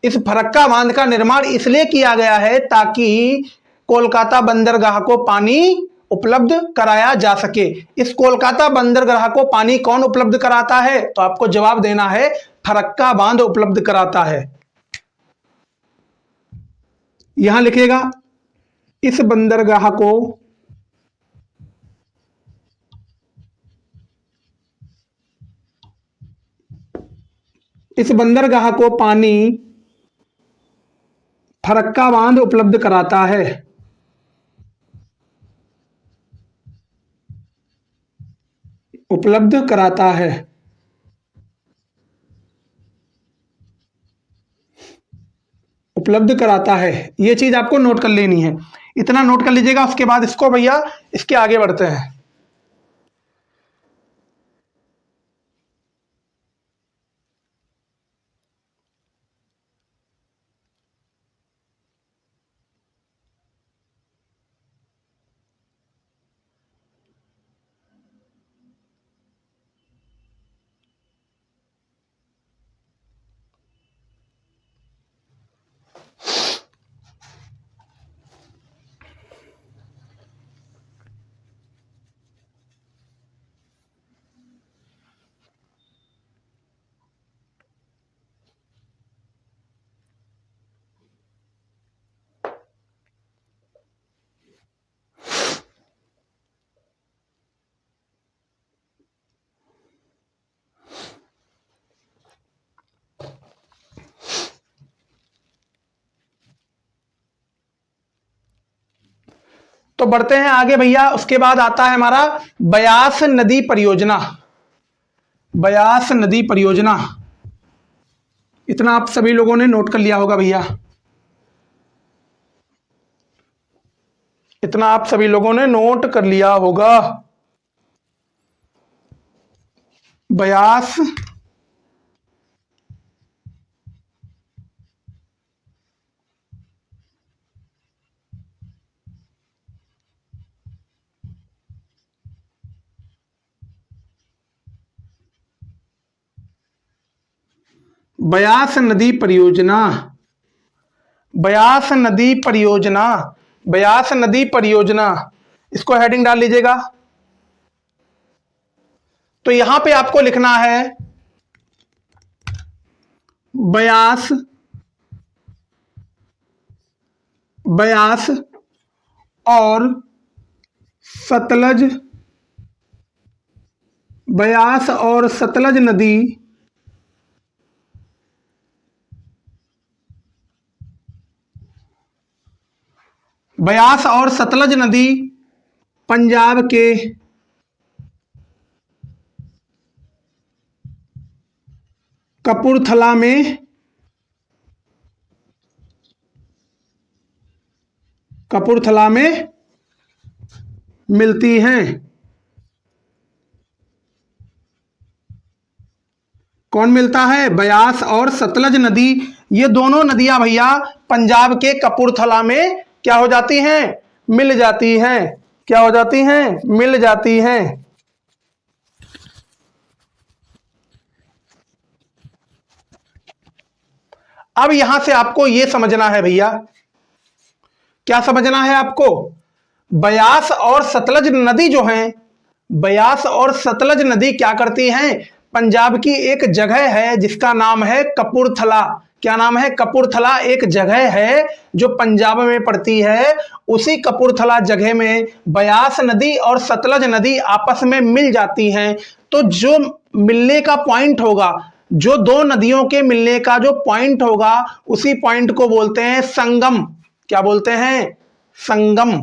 इस फरक्का बांध का निर्माण इसलिए किया गया है ताकि कोलकाता बंदरगाह को पानी उपलब्ध कराया जा सके। इस कोलकाता बंदरगाह को पानी कौन उपलब्ध कराता है? तो आपको जवाब देना है फरक्का बांध उपलब्ध कराता है। यहां लिखेगा, इस बंदरगाह को, इस बंदरगाह को पानी फरक्का बांध उपलब्ध कराता है। उपलब्ध कराता है। उपलब्ध कराता है। ये चीज आपको नोट कर लेनी है। इतना नोट कर लीजिएगा। उसके बाद इसको भैया, इसके आगे बढ़ते हैं। तो बढ़ते हैं आगे भैया। उसके बाद आता है हमारा ब्यास नदी परियोजना। ब्यास नदी परियोजना, इतना आप सभी लोगों ने नोट कर लिया होगा भैया। इतना आप सभी लोगों ने नोट कर लिया होगा। ब्यास ब्यास नदी परियोजना, ब्यास नदी परियोजना, ब्यास नदी परियोजना, इसको हेडिंग डाल लीजिएगा। तो यहां पे आपको लिखना है ब्यास, ब्यास और सतलज, ब्यास और सतलज नदी ब्यास और सतलज नदी पंजाब के कपूरथला में, कपूरथला में मिलती हैं। कौन मिलता है? ब्यास और सतलज नदी। ये दोनों नदियां भैया पंजाब के कपूरथला में क्या हो जाती हैं? मिल जाती हैं। क्या हो जाती हैं? मिल जाती हैं। अब यहां से आपको यह समझना है भैया, क्या समझना है आपको? ब्यास और सतलज नदी जो हैं, ब्यास और सतलज नदी क्या करती हैं? पंजाब की एक जगह है जिसका नाम है कपूरथला। क्या नाम है? कपूरथला एक जगह है जो पंजाब में पड़ती है। उसी कपूरथला जगह में ब्यास नदी और सतलज नदी आपस में मिल जाती हैं। तो जो मिलने का पॉइंट होगा, जो दो नदियों के मिलने का जो पॉइंट होगा, उसी पॉइंट को बोलते हैं संगम। क्या बोलते हैं? संगम।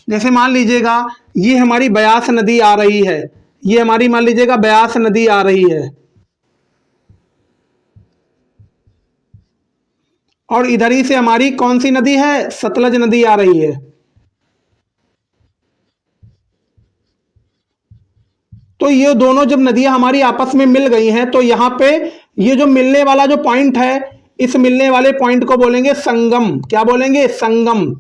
जैसे मान लीजिएगा ये हमारी ब्यास नदी आ रही है, ये हमारी मान लीजिएगा ब्यास नदी आ रही है, और इधर ही से हमारी कौन सी नदी है? सतलज नदी आ रही है। तो ये दोनों जब नदियां हमारी आपस में मिल गई हैं, तो यहां पे ये जो मिलने वाला जो पॉइंट है, इस मिलने वाले पॉइंट को बोलेंगे संगम। क्या बोलेंगे? संगम।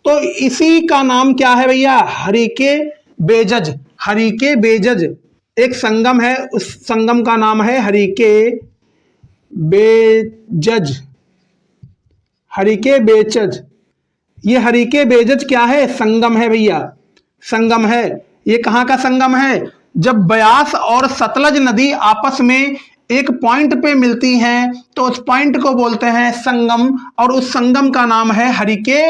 तो इसी का नाम क्या है भैया? हरिके बेजज। हरिके बेजज एक संगम है, उस संगम का नाम है हरिके बेजज। हरिके बेजज, ये हरिके बेजज क्या है? संगम है भैया, संगम है। ये कहां का संगम है? जब ब्यास और सतलज नदी आपस में एक पॉइंट पे मिलती हैं तो उस पॉइंट को बोलते हैं संगम, और उस संगम का नाम है हरिके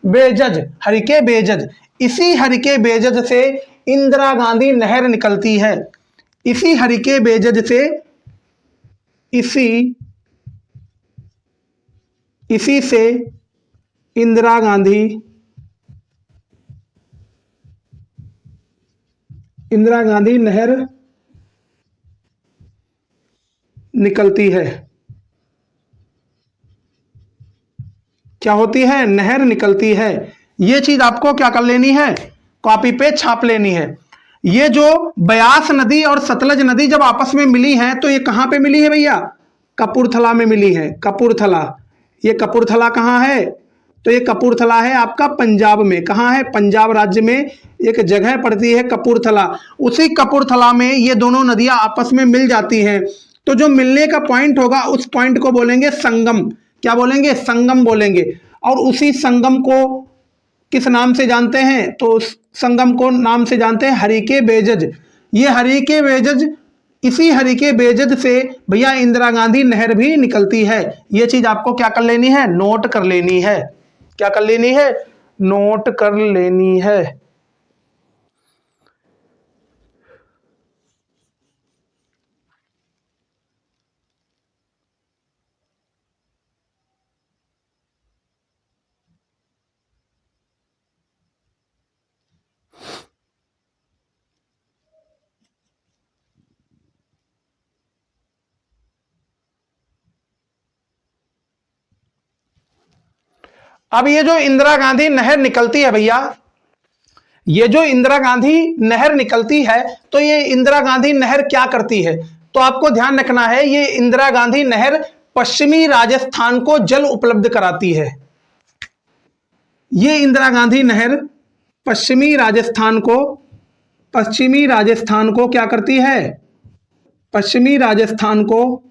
बेजज। हरिके बेजज। इसी हरिके बेजज से इंदिरा गांधी नहर निकलती है। इसी हरिके बेजज से, इसी से इंदिरा गांधी, इंदिरा गांधी नहर निकलती है। क्या होती है? नहर निकलती है। ये चीज आपको क्या कर लेनी है? कॉपी पे छाप लेनी है। ये जो ब्यास नदी और सतलज नदी जब आपस में मिली हैं, तो ये कहां पे मिली है भैया? कपूरथला में मिली है। कपूरथला। ये कपूरथला कहां है? तो ये कपूरथला है आपका पंजाब में। कहां है? पंजाब राज्य में एक जगह पड़ती है कपूरथला। उसी कपूरथला में ये दोनों नदियां आपस में मिल जाती हैं। तो जो मिलने का पॉइंट होगा, उस पॉइंट को बोलेंगे संगम। क्या बोलेंगे? संगम बोलेंगे। और उसी संगम को किस नाम से जानते हैं? तो उस संगम को नाम से जानते हैं हरिके बेजज। ये हरिके बेजज, इसी हरिके बेजज से भैया इंदिरा गांधी नहर भी निकलती है। ये चीज आपको क्या कर लेनी है? नोट कर लेनी है। क्या कर लेनी है? नोट कर लेनी है। अब ये जो इंदिरा गांधी नहर निकलती है भैया, ये जो इंदिरा गांधी नहर निकलती है, तो ये इंदिरा गांधी नहर क्या करती है? तो आपको ध्यान रखना है, ये इंदिरा गांधी नहर पश्चिमी राजस्थान को जल उपलब्ध कराती है। ये इंदिरा गांधी नहर पश्चिमी राजस्थान को, पश्चिमी राजस्थान को क्या करती है? पश्चिमी राजस्थान को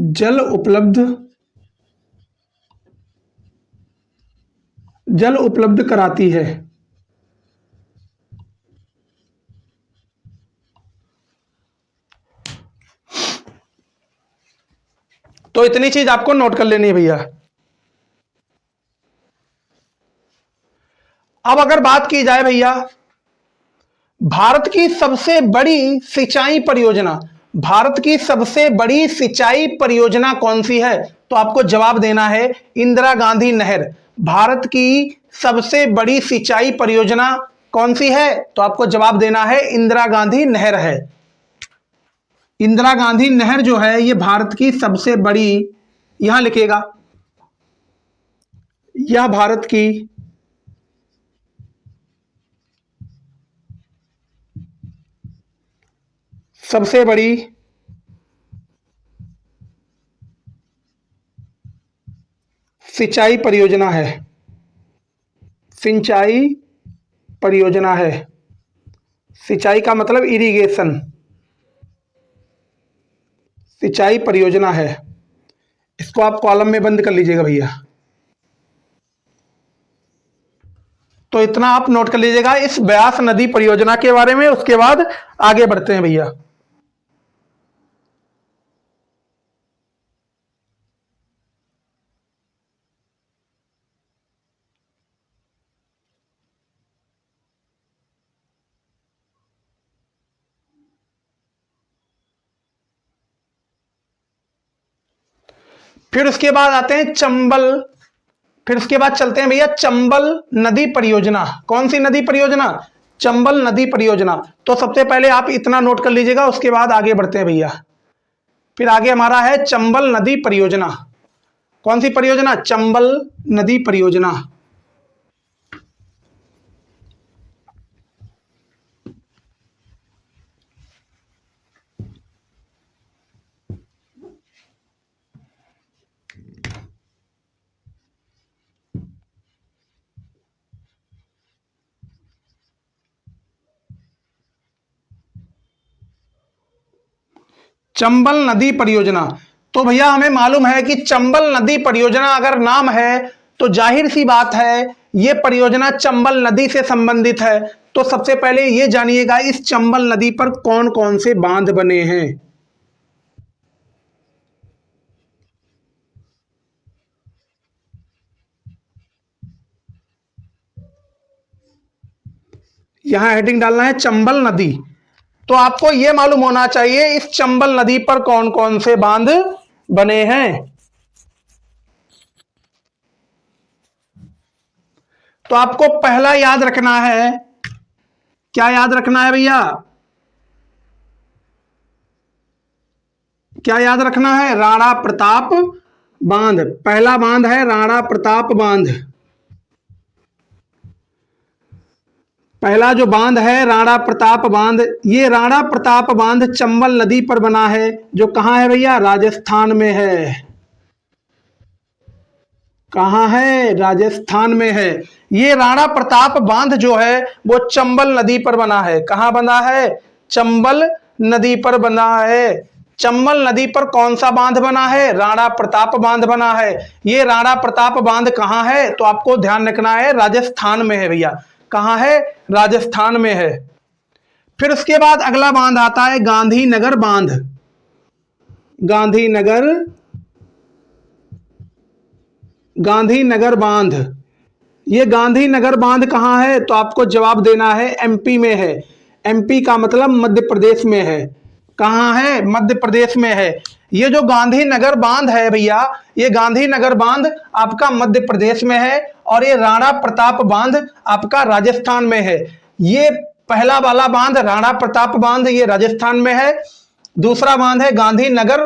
जल उपलब्ध कराती है। तो इतनी चीज आपको नोट कर लेनी है भैया। अब अगर बात की जाए भैया भारत की सबसे बड़ी सिंचाई परियोजना, भारत की सबसे बड़ी सिंचाई परियोजना कौन सी है? तो आपको जवाब देना है इंदिरा गांधी नहर। भारत की सबसे बड़ी सिंचाई परियोजना कौन सी है? तो आपको जवाब देना है इंदिरा गांधी नहर है। इंदिरा गांधी नहर जो है ये भारत की सबसे बड़ी, यहां लिखिएगा, यह भारत की सबसे बड़ी सिंचाई परियोजना है। सिंचाई परियोजना है। सिंचाई का मतलब इरिगेशन, सिंचाई परियोजना है। इसको आप कॉलम में बंद कर लीजिएगा भैया। तो इतना आप नोट कर लीजिएगा इस ब्यास नदी परियोजना के बारे में। उसके बाद आगे बढ़ते हैं भैया। फिर उसके बाद आते हैं चंबल, फिर उसके बाद चलते हैं भैया चंबल नदी परियोजना। कौन सी नदी परियोजना? चंबल नदी परियोजना। तो सबसे पहले आप इतना नोट कर लीजिएगा, उसके बाद आगे बढ़ते हैं भैया। फिर आगे हमारा है चंबल नदी परियोजना। कौन सी परियोजना? चंबल नदी परियोजना। चंबल नदी परियोजना। तो भैया हमें मालूम है कि चंबल नदी परियोजना अगर नाम है तो जाहिर सी बात है यह परियोजना चंबल नदी से संबंधित है। तो सबसे पहले यह जानिएगा इस चंबल नदी पर कौन कौन से बांध बने हैं। यहां हेडिंग डालना है चंबल नदी। तो आपको यह मालूम होना चाहिए इस चंबल नदी पर कौन कौन से बांध बने हैं। तो आपको पहला याद रखना है, क्या याद रखना है भैया? क्या याद रखना है? राणा प्रताप बांध। पहला बांध है राणा प्रताप बांध। पहला जो बांध है राणा प्रताप बांध। ये राणा प्रताप बांध चंबल नदी पर बना है, जो कहां है भैया? राजस्थान में है। कहां है? राजस्थान में है। ये राणा प्रताप बांध जो है वो चंबल नदी पर बना है। कहां बना है? चंबल नदी पर बना है। चंबल नदी पर कौन सा बांध बना है? राणा प्रताप बांध बना है। ये राणा प्रताप बांध कहां है? तो आपको ध्यान रखना है राजस्थान में है भैया। कहां है? राजस्थान में है। फिर उसके बाद अगला बांध आता है गांधीनगर बांध। गांधीनगर, गांधीनगर बांध। ये गांधीनगर बांध कहां है? तो आपको जवाब देना है एमपी में है। एमपी का मतलब मध्य प्रदेश में है। कहां है? मध्य प्रदेश में है। ये जो गांधीनगर बांध है भैया, ये गांधीनगर बांध आपका मध्य प्रदेश में है और ये राणा प्रताप बांध आपका राजस्थान में है। ये पहला वाला बांध राणा प्रताप बांध ये राजस्थान में है। दूसरा बांध है गांधीनगर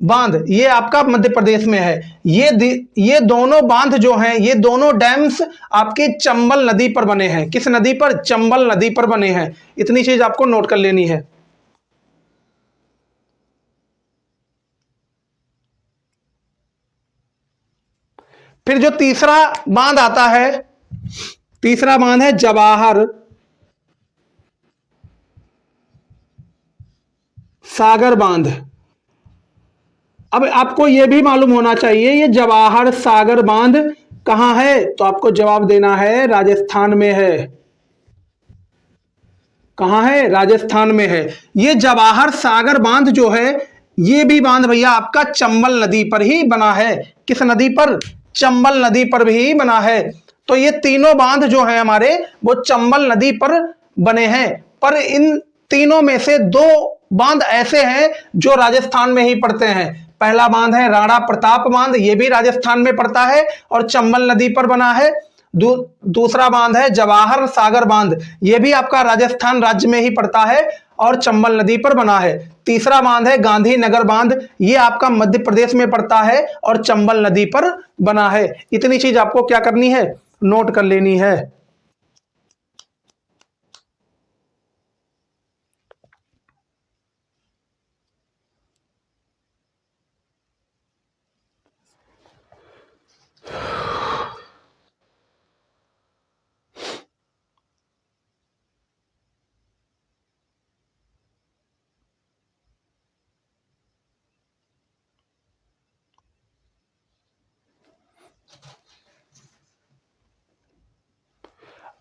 बांध, ये आपका मध्य प्रदेश में है। ये दोनों बांध जो हैं, ये दोनों डैम्स आपके चंबल नदी पर बने हैं। किस नदी पर? चंबल नदी पर बने हैं। इतनी चीज आपको नोट कर लेनी है। फिर जो तीसरा बांध आता है, तीसरा बांध है जवाहर सागर बांध। अब आपको यह भी मालूम होना चाहिए ये जवाहर सागर बांध कहाँ है, तो आपको जवाब देना है राजस्थान में है। कहाँ है? राजस्थान में है। ये जवाहर सागर बांध जो है ये भी बांध भैया आपका चंबल नदी पर ही बना है। किस नदी पर? चंबल नदी पर भी बना है। तो ये तीनों बांध जो है हमारे वो चंबल नदी पर बने हैं। पर इन तीनों में से दो बांध ऐसे हैं जो राजस्थान में ही पड़ते हैं। पहला बांध है राणा प्रताप बांध, ये भी राजस्थान में पड़ता है और चंबल नदी पर बना है। दूसरा बांध है जवाहर सागर बांध, यह भी आपका राजस्थान राज्य में ही पड़ता है और चंबल नदी पर बना है। तीसरा बांध है गांधीनगर बांध, यह आपका मध्य प्रदेश में पड़ता है और चंबल नदी पर बना है। इतनी चीज आपको क्या करनी है? नोट कर लेनी है।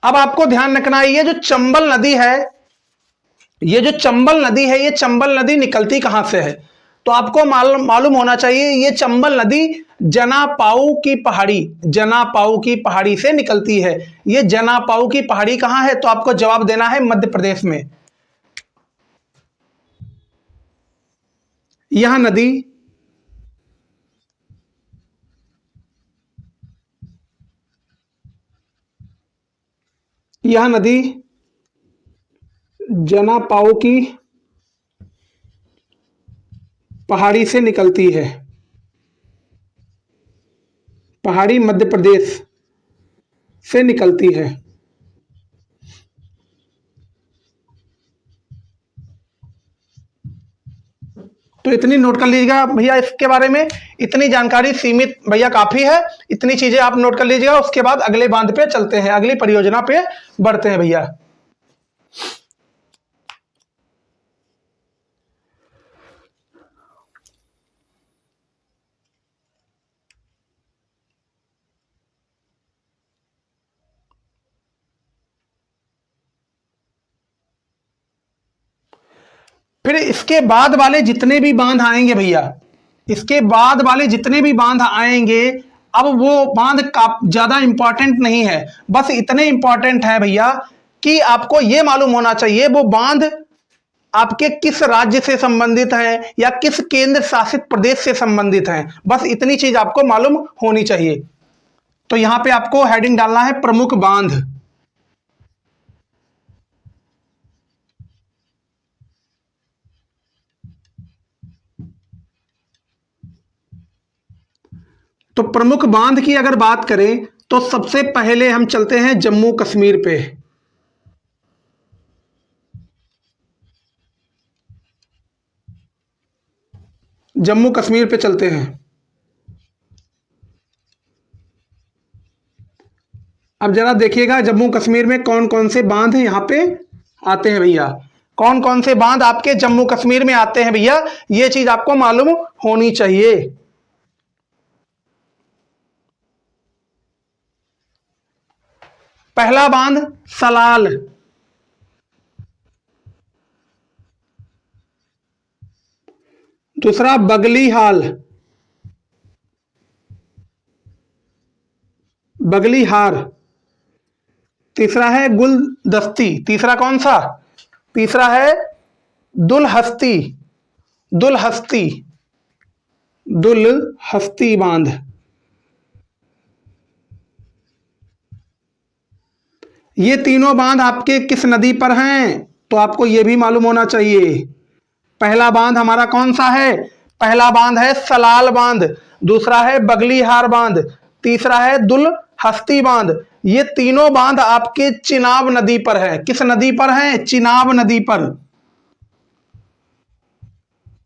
अब आपको ध्यान रखना है ये जो चंबल नदी है, ये जो चंबल नदी है, ये चंबल नदी निकलती कहां से है? तो आपको मालूम होना चाहिए ये चंबल नदी जनापाऊ की पहाड़ी, जनापाऊ की पहाड़ी से निकलती है। ये जनापाऊ की पहाड़ी कहां है? तो आपको जवाब देना है मध्य प्रदेश में। यह नदी यह नदी जनापाऊ की पहाड़ी से निकलती है। पहाड़ी मध्य प्रदेश से निकलती है। तो इतनी नोट कर लीजिएगा भैया इसके बारे में। इतनी जानकारी सीमित भैया काफी है, इतनी चीजें आप नोट कर लीजिएगा। उसके बाद अगले बांध पे चलते हैं, अगली परियोजना पे बढ़ते हैं भैया। फिर इसके बाद वाले जितने भी बांध आएंगे भैया, इसके बाद वाले जितने भी बांध आएंगे, अब वो बांध का ज्यादा इंपॉर्टेंट नहीं है, बस इतने इंपॉर्टेंट है भैया कि आपको ये मालूम होना चाहिए वो बांध आपके किस राज्य से संबंधित है या किस केंद्र शासित प्रदेश से संबंधित है। बस इतनी चीज आपको मालूम होनी चाहिए। तो यहां पे आपको हेडिंग डालना है प्रमुख बांध। तो प्रमुख बांध की अगर बात करें तो सबसे पहले हम चलते हैं जम्मू कश्मीर पे। जम्मू कश्मीर पे चलते हैं। अब जरा देखिएगा जम्मू कश्मीर में कौन कौन से बांध यहाँ पे आते हैं भैया, कौन कौन से बांध आपके जम्मू कश्मीर में आते हैं भैया, ये चीज आपको मालूम होनी चाहिए। पहला बांध सलाल, दूसरा बगलीहाल, बगलीहार, तीसरा है गुलदस्ती, तीसरा कौन सा? तीसरा है दुलहस्ती, दुलहस्ती, दुलहस्ती बांध। ये तीनों बांध आपके किस नदी पर हैं? तो आपको यह भी मालूम होना चाहिए। पहला बांध हमारा कौन सा है? पहला बांध है सलाल बांध, दूसरा है बगलीहार बांध, तीसरा है दुलहस्ती बांध। ये तीनों बांध आपके चिनाब नदी पर है। किस नदी पर है? चिनाब नदी पर।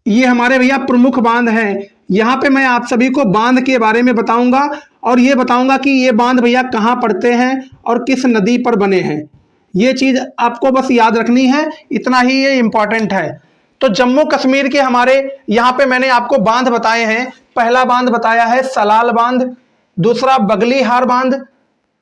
ये हमारे भैया प्रमुख बांध हैं। यहाँ पे मैं आप सभी को बांध के बारे में बताऊंगा और ये बताऊंगा कि ये बांध भैया कहाँ पड़ते हैं और किस नदी पर बने हैं। ये चीज आपको बस याद रखनी है, इतना ही ये इंपॉर्टेंट है। तो जम्मू कश्मीर के हमारे यहाँ पे मैंने आपको बांध बताए हैं। पहला बांध बताया है सलाल बांध, दूसरा बगलीहार बांध,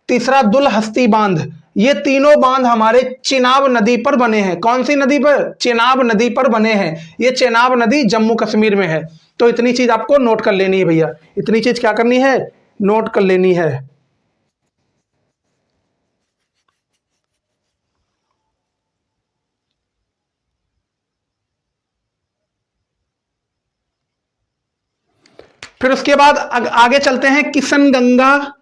तीसरा दुलहस्ती बांध। ये तीनों बांध हमारे चिनाब नदी पर बने हैं। कौन सी नदी पर? चिनाब नदी पर बने हैं। ये चिनाब नदी जम्मू कश्मीर में है। तो इतनी चीज आपको नोट कर लेनी है भैया, इतनी चीज क्या करनी है? नोट कर लेनी है। फिर उसके बाद आगे चलते हैं किशनगंगा,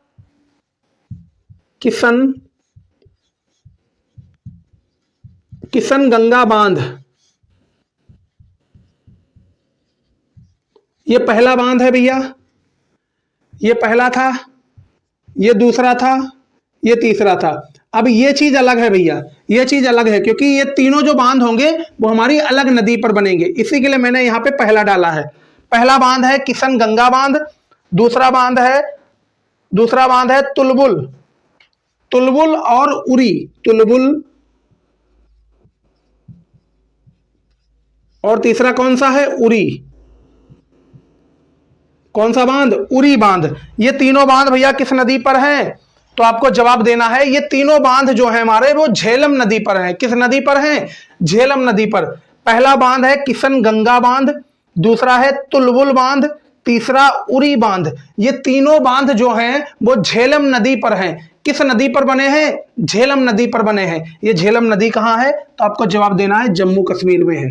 किशनगंगा बांध। ये पहला बांध है भैया, ये पहला था, ये दूसरा था, ये तीसरा था। अब ये चीज अलग है भैया, ये चीज अलग है क्योंकि ये तीनों जो बांध होंगे वो हमारी अलग नदी पर बनेंगे, इसी के लिए मैंने यहां पे पहला डाला है। पहला बांध है किशनगंगा बांध, दूसरा बांध है तुलबुल और उरी, तुलबुल, और तीसरा कौन सा है? उरी। कौन सा बांध? उरी बांध। ये तीनों बांध भैया किस नदी पर हैं? तो आपको जवाब देना है ये तीनों बांध जो है हमारे वो झेलम नदी पर हैं। किस नदी पर हैं? झेलम नदी पर। पहला बांध है किशनगंगा बांध, दूसरा है तुलबुल बांध, तीसरा उरी बांध। ये तीनों बांध जो हैं वो झेलम नदी पर हैं। किस नदी पर बने हैं? झेलम नदी पर बने हैं। ये झेलम नदी कहां है? तो आपको जवाब देना है जम्मू कश्मीर में है।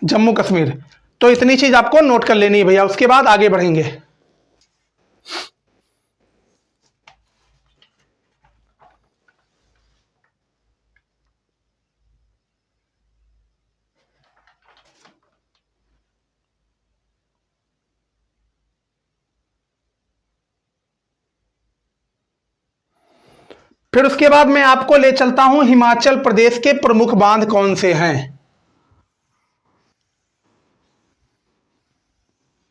जम्मू कश्मीर। तो इतनी चीज आपको नोट कर लेनी है भैया, उसके बाद आगे बढ़ेंगे। फिर उसके बाद मैं आपको ले चलता हूं हिमाचल प्रदेश के प्रमुख बांध कौन से हैं।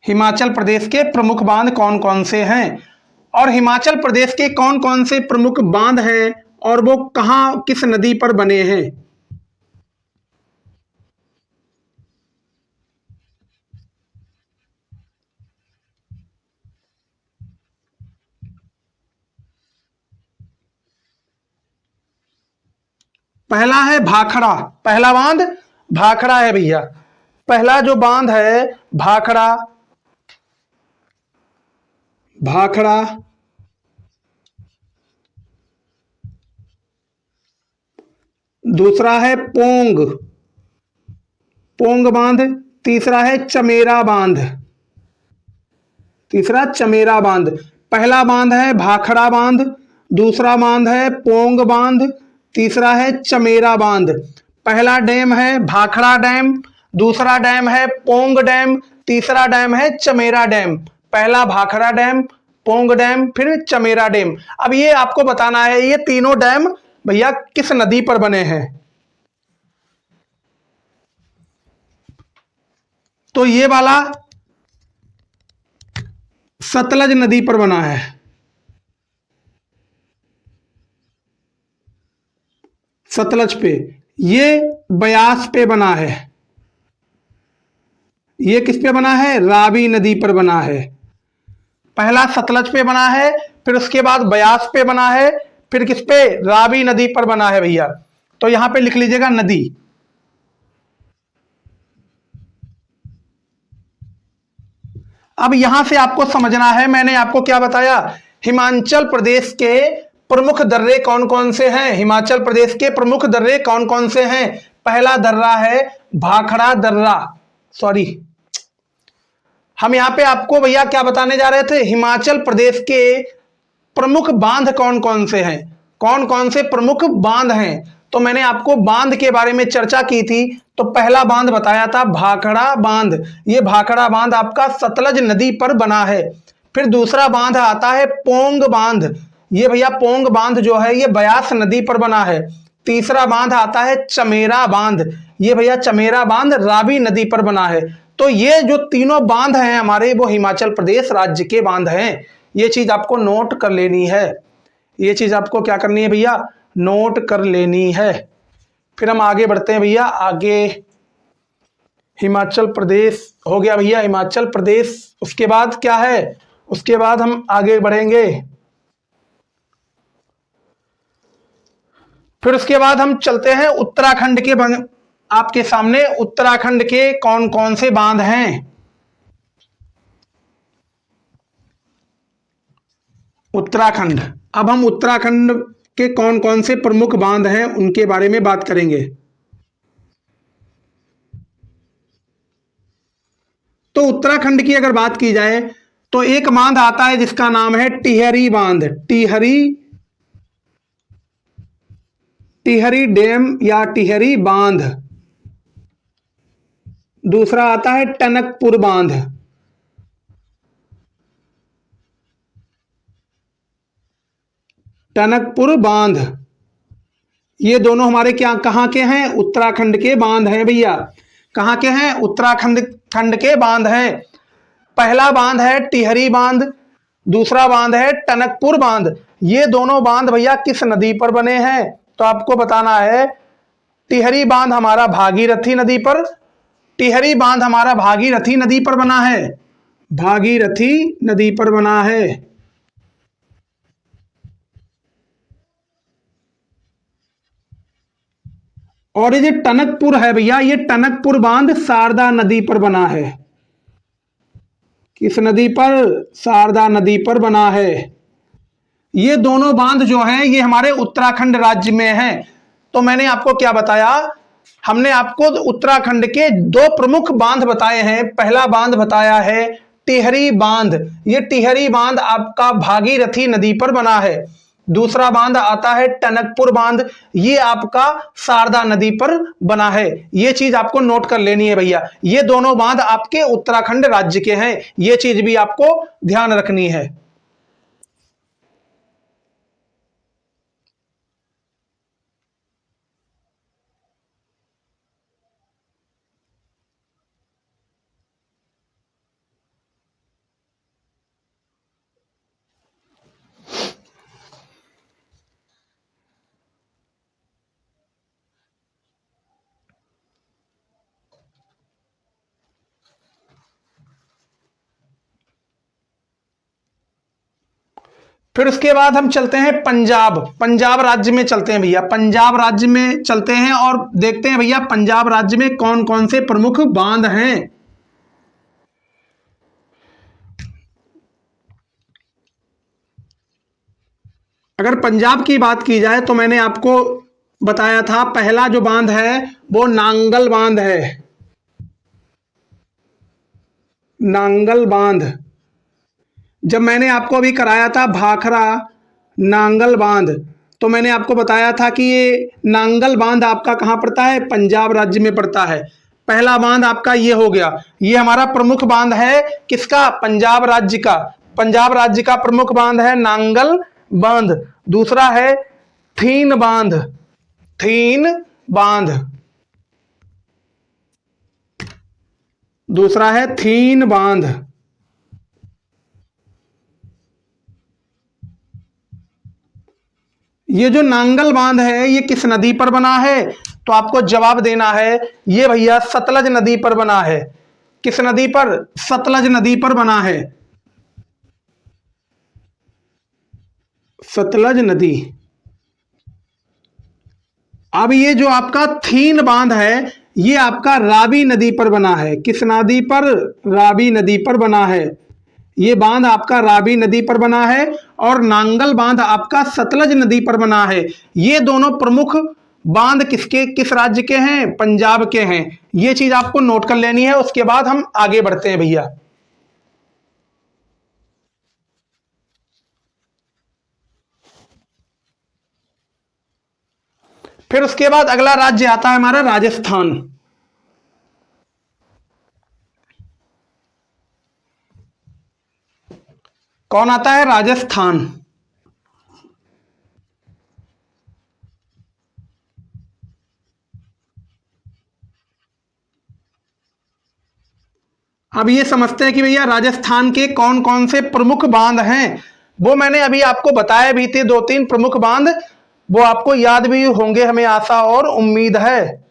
हिमाचल प्रदेश के प्रमुख बांध कौन कौन से हैं और हिमाचल प्रदेश के कौन कौन से प्रमुख बांध हैं और वो कहां किस नदी पर बने हैं। पहला है भाखड़ा, पहला बांध भाखड़ा है भैया। पहला जो बांध है भाखड़ा, दूसरा है पोंग बांध, तीसरा है चमेरा बांध, पहला बांध है भाखड़ा बांध, दूसरा बांध है पोंग बांध, तीसरा है चमेरा बांध। पहला डैम है भाखड़ा डैम, दूसरा डैम है पोंग डैम, तीसरा डैम है चमेरा डैम। पहला भाखड़ा डैम, पोंग डैम, फिर चमेरा डैम। अब ये आपको बताना है ये तीनों डैम भैया किस नदी पर बने हैं। तो ये वाला सतलज नदी पर बना है, सतलज पे। ये ब्यास पे बना है, ये किस पे बना है? रावी नदी पर बना है। पहला सतलज पे बना है, फिर उसके बाद ब्यास पे बना है, फिर किस पे? रावी नदी पर बना है भैया। तो यहां पे लिख लीजिएगा नदी। अब यहां से आपको समझना है मैंने आपको क्या बताया, हिमाचल प्रदेश के प्रमुख दर्रे कौन कौन से हैं। हिमाचल प्रदेश के प्रमुख दर्रे कौन कौन से हैं? पहला दर्रा है भाखड़ा दर्रा, सॉरी हम यहां पे आपको भैया क्या बताने जा रहे थे, हिमाचल प्रदेश के प्रमुख बांध कौन कौन से हैं, कौन कौन से प्रमुख बांध हैं। तो मैंने आपको बांध के बारे में चर्चा की थी। तो पहला बांध बताया था भाखड़ा बांध, ये भाखड़ा बांध आपका सतलज नदी पर बना है। फिर दूसरा बांध आता है पोंग बांध, ये भैया पोंग बांध जो है ये ब्यास नदी पर बना है। तीसरा बांध आता है चमेरा बांध, ये भैया चमेरा बांध रावी नदी पर बना है। तो ये जो तीनों बांध हैं हमारे, वो हिमाचल प्रदेश राज्य के बांध हैं। ये चीज आपको नोट कर लेनी है। ये चीज आपको क्या करनी है भैया, नोट कर लेनी है। फिर हम आगे बढ़ते हैं भैया। आगे हिमाचल प्रदेश हो गया भैया, हिमाचल प्रदेश। उसके बाद क्या है, उसके बाद हम आगे बढ़ेंगे। फिर उसके बाद हम चलते हैं उत्तराखंड के आपके सामने उत्तराखंड के कौन कौन से बांध हैं। उत्तराखंड, अब हम उत्तराखंड के कौन कौन से प्रमुख बांध हैं उनके बारे में बात करेंगे। तो उत्तराखंड की अगर बात की जाए तो एक बांध आता है जिसका नाम है टिहरी बांध। टिहरी, टिहरी डैम या टिहरी बांध। दूसरा आता है टनकपुर बांध। टनकपुर बांध, ये दोनों हमारे क्या कहाँ के हैं, उत्तराखंड के बांध हैं भैया। कहाँ के हैं, उत्तराखंड खंड के बांध हैं। पहला बांध है टिहरी बांध, दूसरा बांध है टनकपुर बांध। ये दोनों बांध भैया किस नदी पर बने हैं, तो आपको बताना है। टिहरी बांध हमारा भागीरथी नदी पर, टिहरी बांध हमारा भागीरथी नदी पर बना है, भागीरथी नदी पर बना है। और ये जो टनकपुर है भैया, ये टनकपुर बांध शारदा नदी पर बना है। किस नदी पर, शारदा नदी पर बना है। ये दोनों बांध जो हैं ये हमारे उत्तराखंड राज्य में हैं। तो मैंने आपको क्या बताया, हमने आपको उत्तराखंड के दो प्रमुख बांध बताए हैं। पहला बांध बताया है टिहरी बांध, ये टिहरी बांध आपका भागीरथी नदी पर बना है। दूसरा बांध आता है टनकपुर बांध, ये आपका शारदा नदी पर बना है। ये चीज आपको नोट कर लेनी है भैया। ये दोनों बांध आपके उत्तराखंड राज्य के हैं, ये चीज भी आपको ध्यान रखनी है। फिर उसके बाद हम चलते हैं पंजाब, पंजाब राज्य में चलते हैं भैया। पंजाब राज्य में चलते हैं और देखते हैं भैया पंजाब राज्य में कौन कौन से प्रमुख बांध हैं। अगर पंजाब की बात की जाए तो मैंने आपको बताया था पहला जो बांध है वो नांगल बांध है। नांगल बांध, जब मैंने आपको अभी कराया था भाखड़ा नांगल बांध, तो मैंने आपको बताया था कि ये नांगल बांध आपका कहाँ पड़ता है, पंजाब राज्य में पड़ता है। पहला बांध आपका ये हो गया, ये हमारा प्रमुख बांध है किसका, पंजाब राज्य का। पंजाब राज्य का प्रमुख बांध है नांगल बांध। दूसरा है थीन बांध, थीन बांध। दूसरा है थीन बांध। ये जो नांगल बांध है ये किस नदी पर बना है, तो आपको जवाब देना है ये भैया सतलज नदी पर बना है। किस नदी पर, सतलज नदी पर बना है। सतलज नदी। अब ये जो आपका थीन बांध है ये आपका रावी नदी पर बना है। किस नदी पर, रावी नदी पर बना है। ये बांध आपका रावी नदी पर बना है और नांगल बांध आपका सतलज नदी पर बना है। ये दोनों प्रमुख बांध किसके, किस राज्य के हैं, पंजाब के हैं। ये चीज आपको नोट कर लेनी है। उसके बाद हम आगे बढ़ते हैं भैया। फिर उसके बाद अगला राज्य आता है हमारा राजस्थान। कौन आता है, राजस्थान। अब ये समझते हैं कि भैया राजस्थान के कौन कौन से प्रमुख बांध हैं। वो मैंने अभी आपको बताए भी थे, दो तीन प्रमुख बांध, वो आपको याद भी होंगे, हमें आशा और उम्मीद है।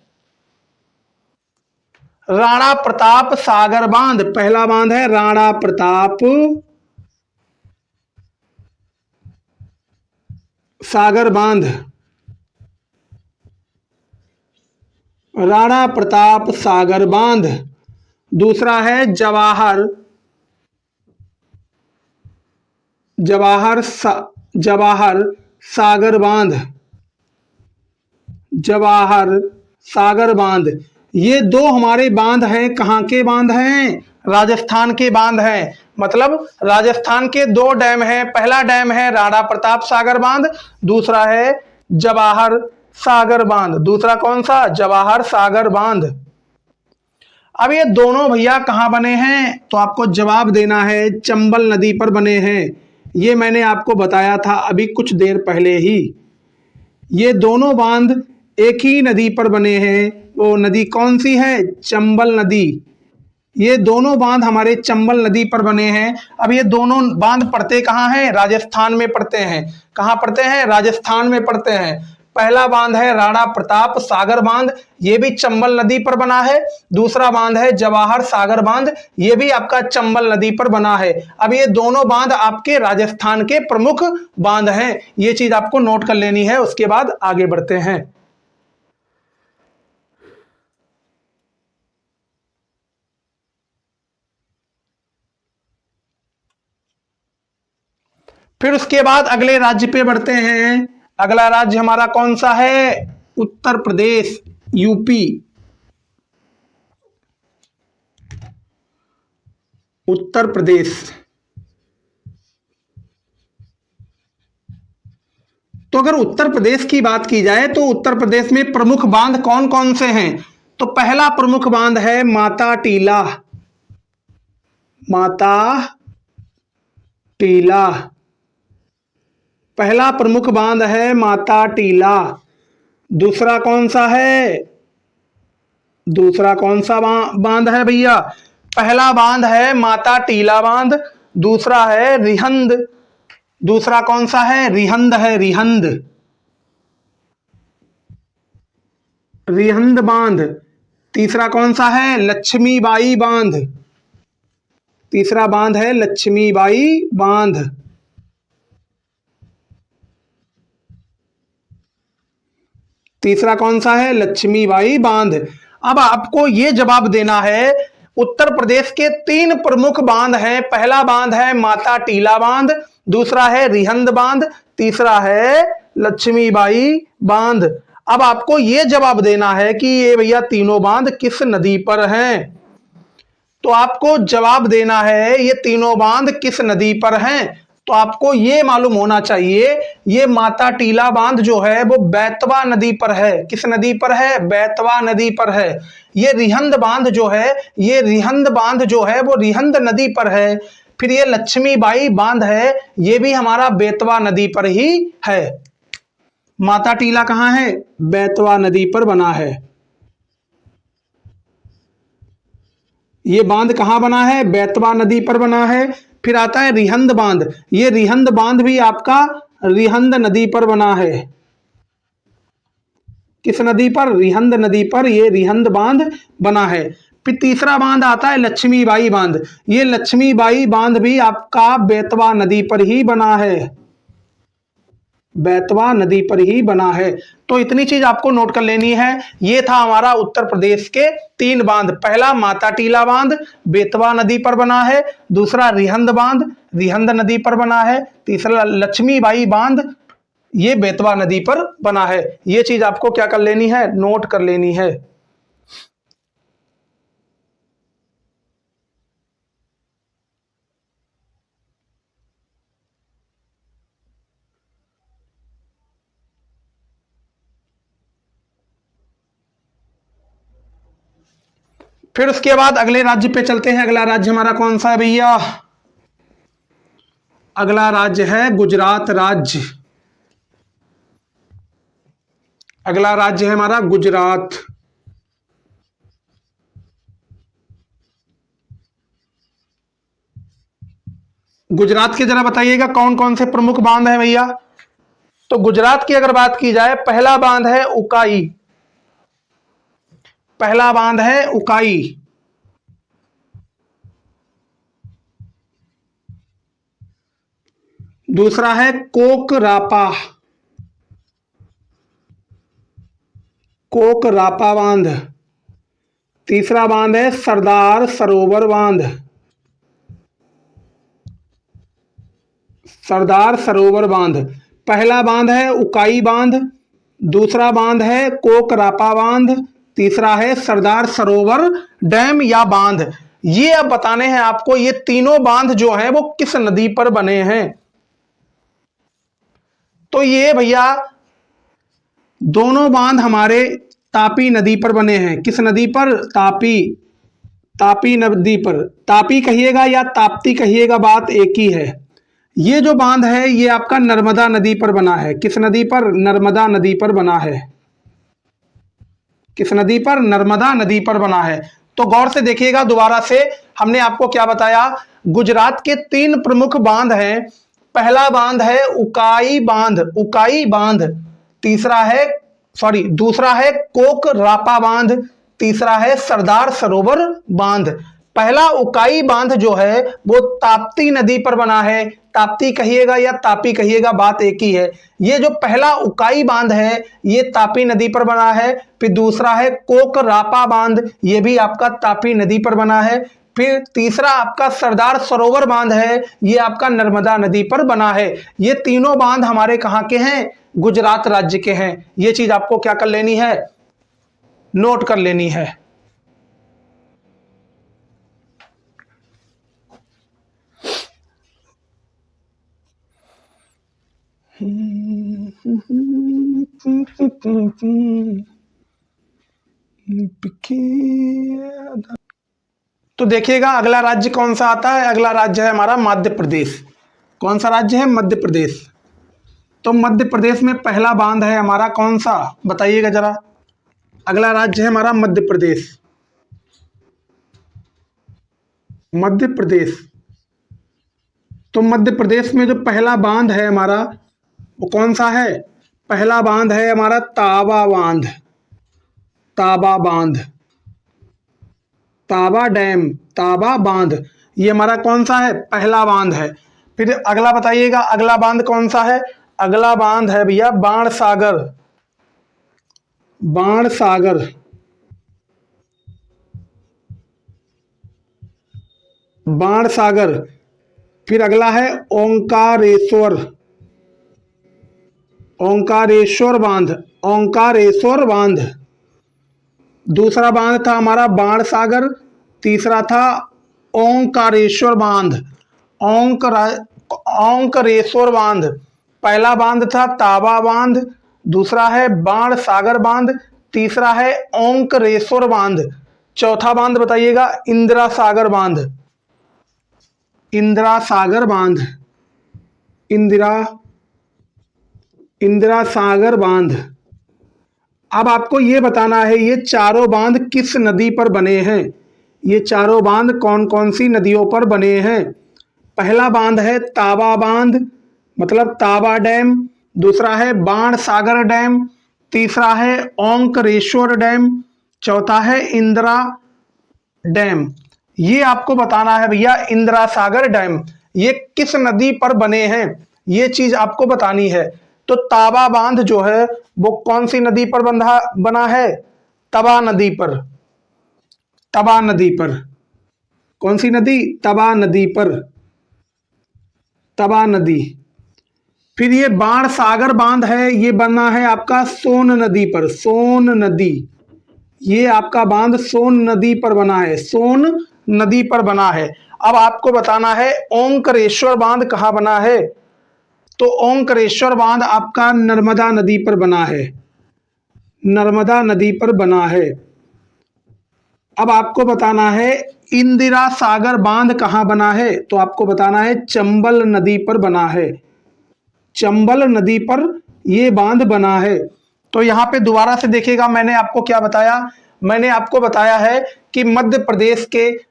राणा प्रताप सागर बांध, पहला बांध है राणा प्रताप सागर बांध। राणा प्रताप सागर बांध। दूसरा है जवाहर सागर बांध। जवाहर सागर बांध। ये दो हमारे बांध हैं, कहाँ के बांध हैं? राजस्थान के बांध हैं। मतलब राजस्थान के दो डैम हैं, पहला डैम है राणा प्रताप सागर बांध, दूसरा है जवाहर सागर बांध। दूसरा कौन सा? जवाहर सागर बांध। अब ये दोनों भैया कहाँ बने हैं? तो आपको जवाब देना है, चंबल नदी पर बने हैं। ये मैंने आपको बताया था अभी कुछ देर पहले ही। ये दोनों बांध एक ही नदी पर बने हैं। वो नदी कौन सी है? चंबल नदी। ये दोनों बांध हमारे चंबल नदी पर बने हैं। अब ये दोनों बांध पड़ते कहाँ हैं? राजस्थान में पड़ते हैं। कहाँ पड़ते हैं? राजस्थान में पड़ते हैं। पहला बांध है राणा प्रताप सागर बांध, ये भी चंबल नदी पर बना है। दूसरा बांध है जवाहर सागर बांध, ये भी आपका चंबल नदी पर बना है। अब ये दोनों बांध आपके राजस्थान के प्रमुख बांध हैं, ये चीज आपको नोट कर लेनी है। उसके बाद आगे बढ़ते हैं। फिर उसके बाद अगले राज्य पे बढ़ते हैं। अगला राज्य हमारा कौन सा है? उत्तर प्रदेश, यूपी। उत्तर प्रदेश। तो अगर उत्तर प्रदेश की बात की जाए तो उत्तर प्रदेश में प्रमुख बांध कौन कौन से हैं? तो पहला प्रमुख बांध है माता टीला। माता टीला पहला प्रमुख बांध है माता टीला। दूसरा कौन सा है? दूसरा कौन सा बांध है भैया? पहला बांध है माता टीला बांध, दूसरा है रिहंद। दूसरा कौन सा है? रिहंद है, रिहंद। रिहंद बांध। तीसरा कौन सा है? लक्ष्मीबाई बांध। तीसरा बांध है लक्ष्मीबाई बांध। तीसरा कौन सा है? लक्ष्मीबाई बांध। अब आपको यह जवाब देना है, उत्तर प्रदेश के तीन प्रमुख बांध हैं। पहला बांध है माता टीला बांध, दूसरा है रिहंद बांध, तीसरा है लक्ष्मीबाई बांध। अब आपको यह जवाब देना है कि ये भैया तीनों बांध किस नदी पर हैं। तो आपको जवाब देना है ये तीनों बांध किस नदी पर हैं। तो आपको ये मालूम होना चाहिए, ये माता टीला बांध जो है वो बेतवा नदी पर है। किस नदी पर है? बेतवा नदी पर है। ये रिहंद बांध जो है, ये रिहंद बांध जो है वो रिहंद नदी पर है। फिर ये लक्ष्मीबाई बांध है, ये भी हमारा बेतवा नदी पर ही है। माता टीला कहाँ है? बेतवा नदी पर बना है। ये बांध कहाँ बना है? बेतवा नदी पर बना है। फिर आता है रिहंद बांध, ये रिहंद बांध भी आपका रिहंद नदी पर बना है। किस नदी पर? रिहंद नदी पर ये रिहंद बांध बना है। फिर तीसरा बांध आता है लक्ष्मीबाई बांध, ये लक्ष्मीबाई बांध भी आपका बेतवा नदी पर ही बना है। बेतवा नदी पर ही बना है। तो इतनी चीज आपको नोट कर लेनी है। ये था हमारा उत्तर प्रदेश के तीन बांध। पहला माता टीला बांध, बेतवा नदी पर बना है। दूसरा रिहंद बांध, रिहंद नदी पर बना है। तीसरा लक्ष्मीबाई बांध, ये बेतवा नदी पर बना है। ये चीज आपको क्या कर लेनी है? नोट कर लेनी है। फिर उसके बाद अगले राज्य पे चलते हैं। अगला राज्य हमारा कौन सा है भैया? अगला राज्य है गुजरात राज्य। अगला राज्य है हमारा गुजरात। गुजरात के जरा बताइएगा कौन कौन से प्रमुख बांध है भैया। तो गुजरात की अगर बात की जाए, पहला बांध है उकाई, पहला बांध है उकाई। दूसरा है कोकरापा, कोकरापा बांध। तीसरा बांध है सरदार सरोवर बांध, सरदार सरोवर बांध। पहला बांध है उकाई बांध, दूसरा बांध है कोकरापा बांध, तीसरा है सरदार सरोवर डैम या बांध। ये अब बताने हैं आपको, ये तीनों बांध जो हैं वो किस नदी पर बने हैं। तो ये भैया दोनों बांध हमारे तापी नदी पर बने हैं। किस नदी पर? तापी, तापी नदी पर। तापी कहिएगा या ताप्ती कहिएगा, बात एक ही है। ये जो बांध है ये आपका नर्मदा नदी पर बना है। किस नदी पर? नर्मदा नदी पर बना है। किस नदी पर? नर्मदा नदी पर बना है। तो गौर से देखिएगा, दोबारा से हमने आपको क्या बताया, गुजरात के 3 प्रमुख बांध हैं। पहला बांध है उकाई बांध, उकाई बांध। दूसरा है कोकरापा बांध, तीसरा है सरदार सरोवर बांध। पहला उकाई बांध जो है वो ताप्ती नदी पर बना है। ताप्ती कहिएगा या तापी कहिएगा, बात एक ही है। ये जो पहला उकाई बांध है ये तापी नदी पर बना है। फिर दूसरा है कोकरापा बांध, ये भी आपका तापी नदी पर बना है। फिर तीसरा आपका सरदार सरोवर बांध है, ये आपका नर्मदा नदी पर बना है। ये तीनों बांध हमारे कहाँ के हैं? गुजरात राज्य के हैं। ये चीज आपको क्या कर लेनी है? नोट कर लेनी है। तो देखिएगा अगला राज्य कौन सा आता है। अगला राज्य है हमारा मध्य प्रदेश। कौन सा राज्य है? मध्य प्रदेश। तो मध्य प्रदेश में पहला बांध है हमारा कौन सा, बताइएगा जरा। अगला राज्य है हमारा मध्य प्रदेश। मध्य प्रदेश। तो मध्य प्रदेश में जो पहला बांध है हमारा वो कौन सा है? पहला बांध है हमारा ताबा बांध, ताबा बांध, ताबा डैम, ताबा बांध। ये हमारा कौन सा है? पहला बांध है। फिर अगला बताइएगा, अगला बांध कौन सा है? अगला बांध है भैया बाणसागर, बाणसागर। बाणसागर। फिर अगला है ओंकारेश्वर, ओंकारेश्वर बांध, ओंकारेश्वर बांध। दूसरा बांध था हमारा बाणसागर, तीसरा था ओंकारेश्वर बांध, ओंकारेश्वर बांध। पहला बांध था ताबा बांध, दूसरा है बाणसागर बांध, तीसरा है ओंकारेश्वर बांध। चौथा बांध बताइएगा इंदिरा सागर बांध, इंदिरा सागर बांध, इंदिरा सागर बांध। अब आपको ये बताना है ये चारों बांध किस नदी पर बने हैं। ये चारों बांध कौन कौन सी नदियों पर बने हैं। पहला बांध है ताबा बांध, मतलब ताबा डैम। दूसरा है बाणसागर डैम, तीसरा है ओंकारेश्वर डैम, चौथा है इंदिरा डैम। ये आपको बताना है भैया इंदिरा सागर डैम ये किस नदी पर बने हैं, ये चीज आपको बतानी है। तो ताबा बांध जो है वो कौन सी नदी पर बना है? तबा नदी पर, तबा नदी पर। कौन सी नदी? तबा नदी पर, तबा नदी। फिर ये बाणसागर बांध है, ये बना है आपका सोन नदी पर, सोन नदी। ये आपका बांध सोन नदी पर बना है, सोन नदी पर बना है। अब आपको बताना है ओंकारेश्वर बांध कहाँ बना है। तो ओंकारेश्वर बांध आपका नर्मदा नदी पर बना है, नर्मदा नदी पर बना है। अब आपको बताना है इंदिरा सागर बांध कहाँ बना है। तो आपको बताना है चंबल नदी पर बना है, चंबल नदी पर ये बांध बना है। तो यहाँ पे दोबारा से देखिएगा, मैंने आपको क्या बताया? मैंने आपको बताया है कि मध्य प्रदेश के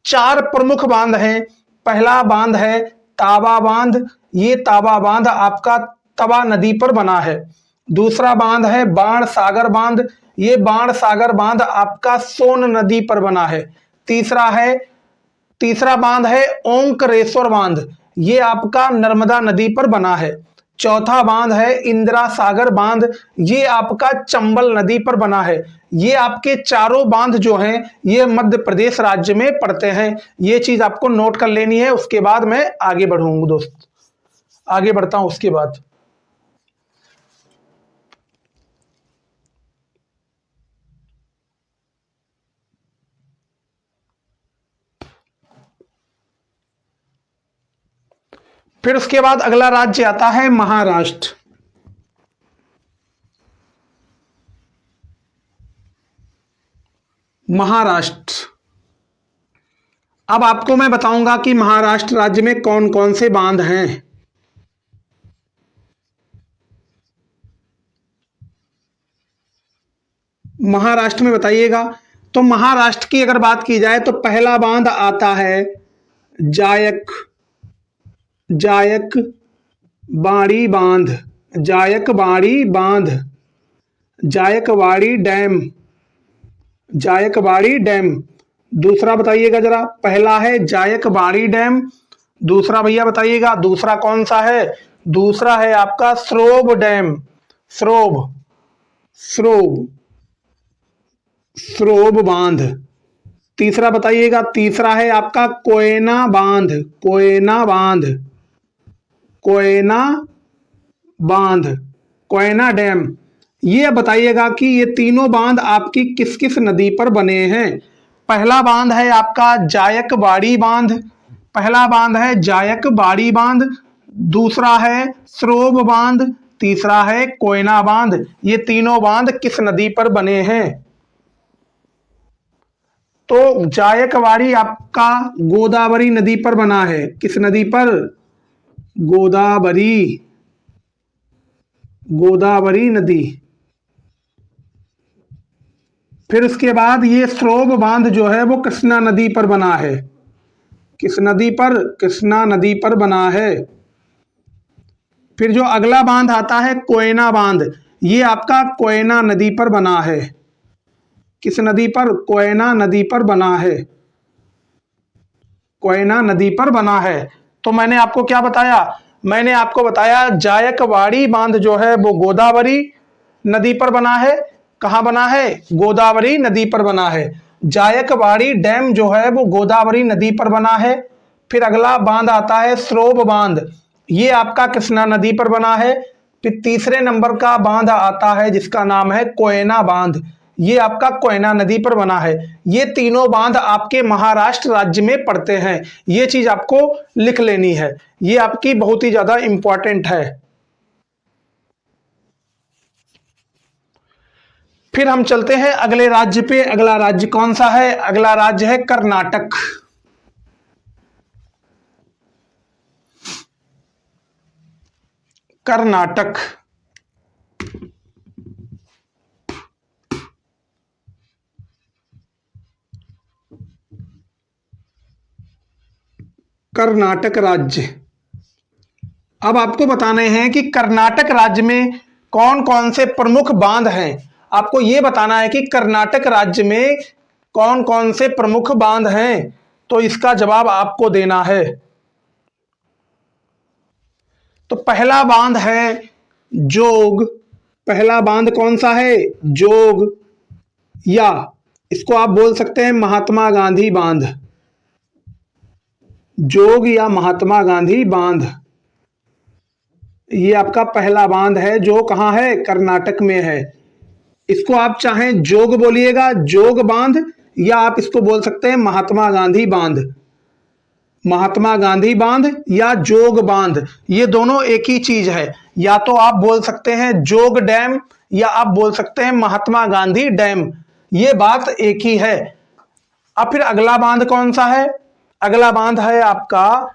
4 प्रमुख बांध हैं। पहला बांध है तावा बांध, ये तावा बांध आपका तवा नदी पर बना है। दूसरा बांध है बाण सागर बांध, ये बाण सागर बांध आपका सोन नदी पर बना है। तीसरा बांध है ओंकारेश्वर बांध, ये आपका नर्मदा नदी पर बना है। चौथा बांध है इंदिरा सागर बांध, ये आपका चंबल नदी पर बना है। ये आपके चारों बांध जो हैं ये मध्य प्रदेश राज्य में पड़ते हैं। ये चीज आपको नोट कर लेनी है, उसके बाद मैं आगे बढ़ूंगा दोस्त, आगे बढ़ता हूं उसके बाद। फिर उसके बाद अगला राज्य आता है महाराष्ट्र। महाराष्ट्र, अब आपको मैं बताऊंगा कि महाराष्ट्र राज्य में कौन कौन से बांध हैं। महाराष्ट्र में बताइएगा, तो महाराष्ट्र की अगर बात की जाए तो पहला बांध आता है जायक बाड़ी बांध, जायकवाड़ी बांध, जायकवाड़ी डैम। दूसरा बताइएगा जरा, पहला है जायकवाड़ी डैम। दूसरा भैया बताइएगा, दूसरा कौन सा है? दूसरा है आपका स्रोब डैम, स्रोब स्रोब बांध। तीसरा बताइएगा, तीसरा है आपका कोयना बांध, कोयना डैम। ये बताइएगा कि ये तीनों बांध आपकी किस किस नदी पर बने हैं। पहला बांध है आपका जायकवाड़ी बांध, दूसरा है स्रोब बांध, तीसरा है कोयना बांध। ये तीनों बांध किस नदी पर बने हैं? तो जायकवाड़ी आपका गोदावरी नदी पर बना है। किस नदी पर? गोदावरी नदी। फिर उसके बाद ये स्रोब बांध जो है वो कृष्णा नदी पर बना है। किस नदी पर? कृष्णा नदी पर बना है। फिर जो अगला बांध आता है कोयना बांध, ये आपका कोयना नदी पर बना है। किस नदी पर? कोयना नदी पर बना है, कोयना नदी पर बना है। तो मैंने आपको क्या बताया? मैंने आपको बताया जायकवाड़ी बांध जो है वो गोदावरी नदी पर बना है। कहाँ बना है? गोदावरी नदी पर बना है। जायकवाड़ी डैम जो है वो गोदावरी नदी पर बना है। फिर अगला बांध आता है स्रोब बांध, ये आपका कृष्णा नदी पर बना है। फिर तीसरे नंबर का बांध आता है जिसका नाम है कोयना बांध, ये आपका कोयना नदी पर बना है। ये तीनों बांध आपके महाराष्ट्र राज्य में पड़ते हैं। ये चीज आपको लिख लेनी है, ये आपकी बहुत ही ज्यादा इंपॉर्टेंट है। फिर हम चलते हैं अगले राज्य पे। अगला राज्य कौन सा है? अगला राज्य है कर्नाटक। कर्नाटक, कर्नाटक राज्य। अब आपको बताने हैं कि कर्नाटक राज्य में कौन कौन से प्रमुख बांध हैं। आपको यह बताना है कि कर्नाटक राज्य में कौन कौन से प्रमुख बांध हैं, तो इसका जवाब आपको देना है। तो पहला बांध है जोग। पहला बांध कौन सा है? जोग, या इसको आप बोल सकते हैं महात्मा गांधी बांध। जोग या महात्मा गांधी बांध, ये आपका पहला बांध है जो कहाँ है? कर्नाटक में है। इसको आप चाहें जोग बोलिएगा, जोग बांध, या आप इसको बोल सकते हैं महात्मा गांधी बांध। महात्मा गांधी बांध या जोग बांध, ये दोनों एक ही चीज है। या तो आप बोल सकते हैं जोग डैम, या आप बोल सकते हैं महात्मा गांधी डैम, ये बात एक ही है। अब फिर अगला बांध कौन सा है? अगला बांध है आपका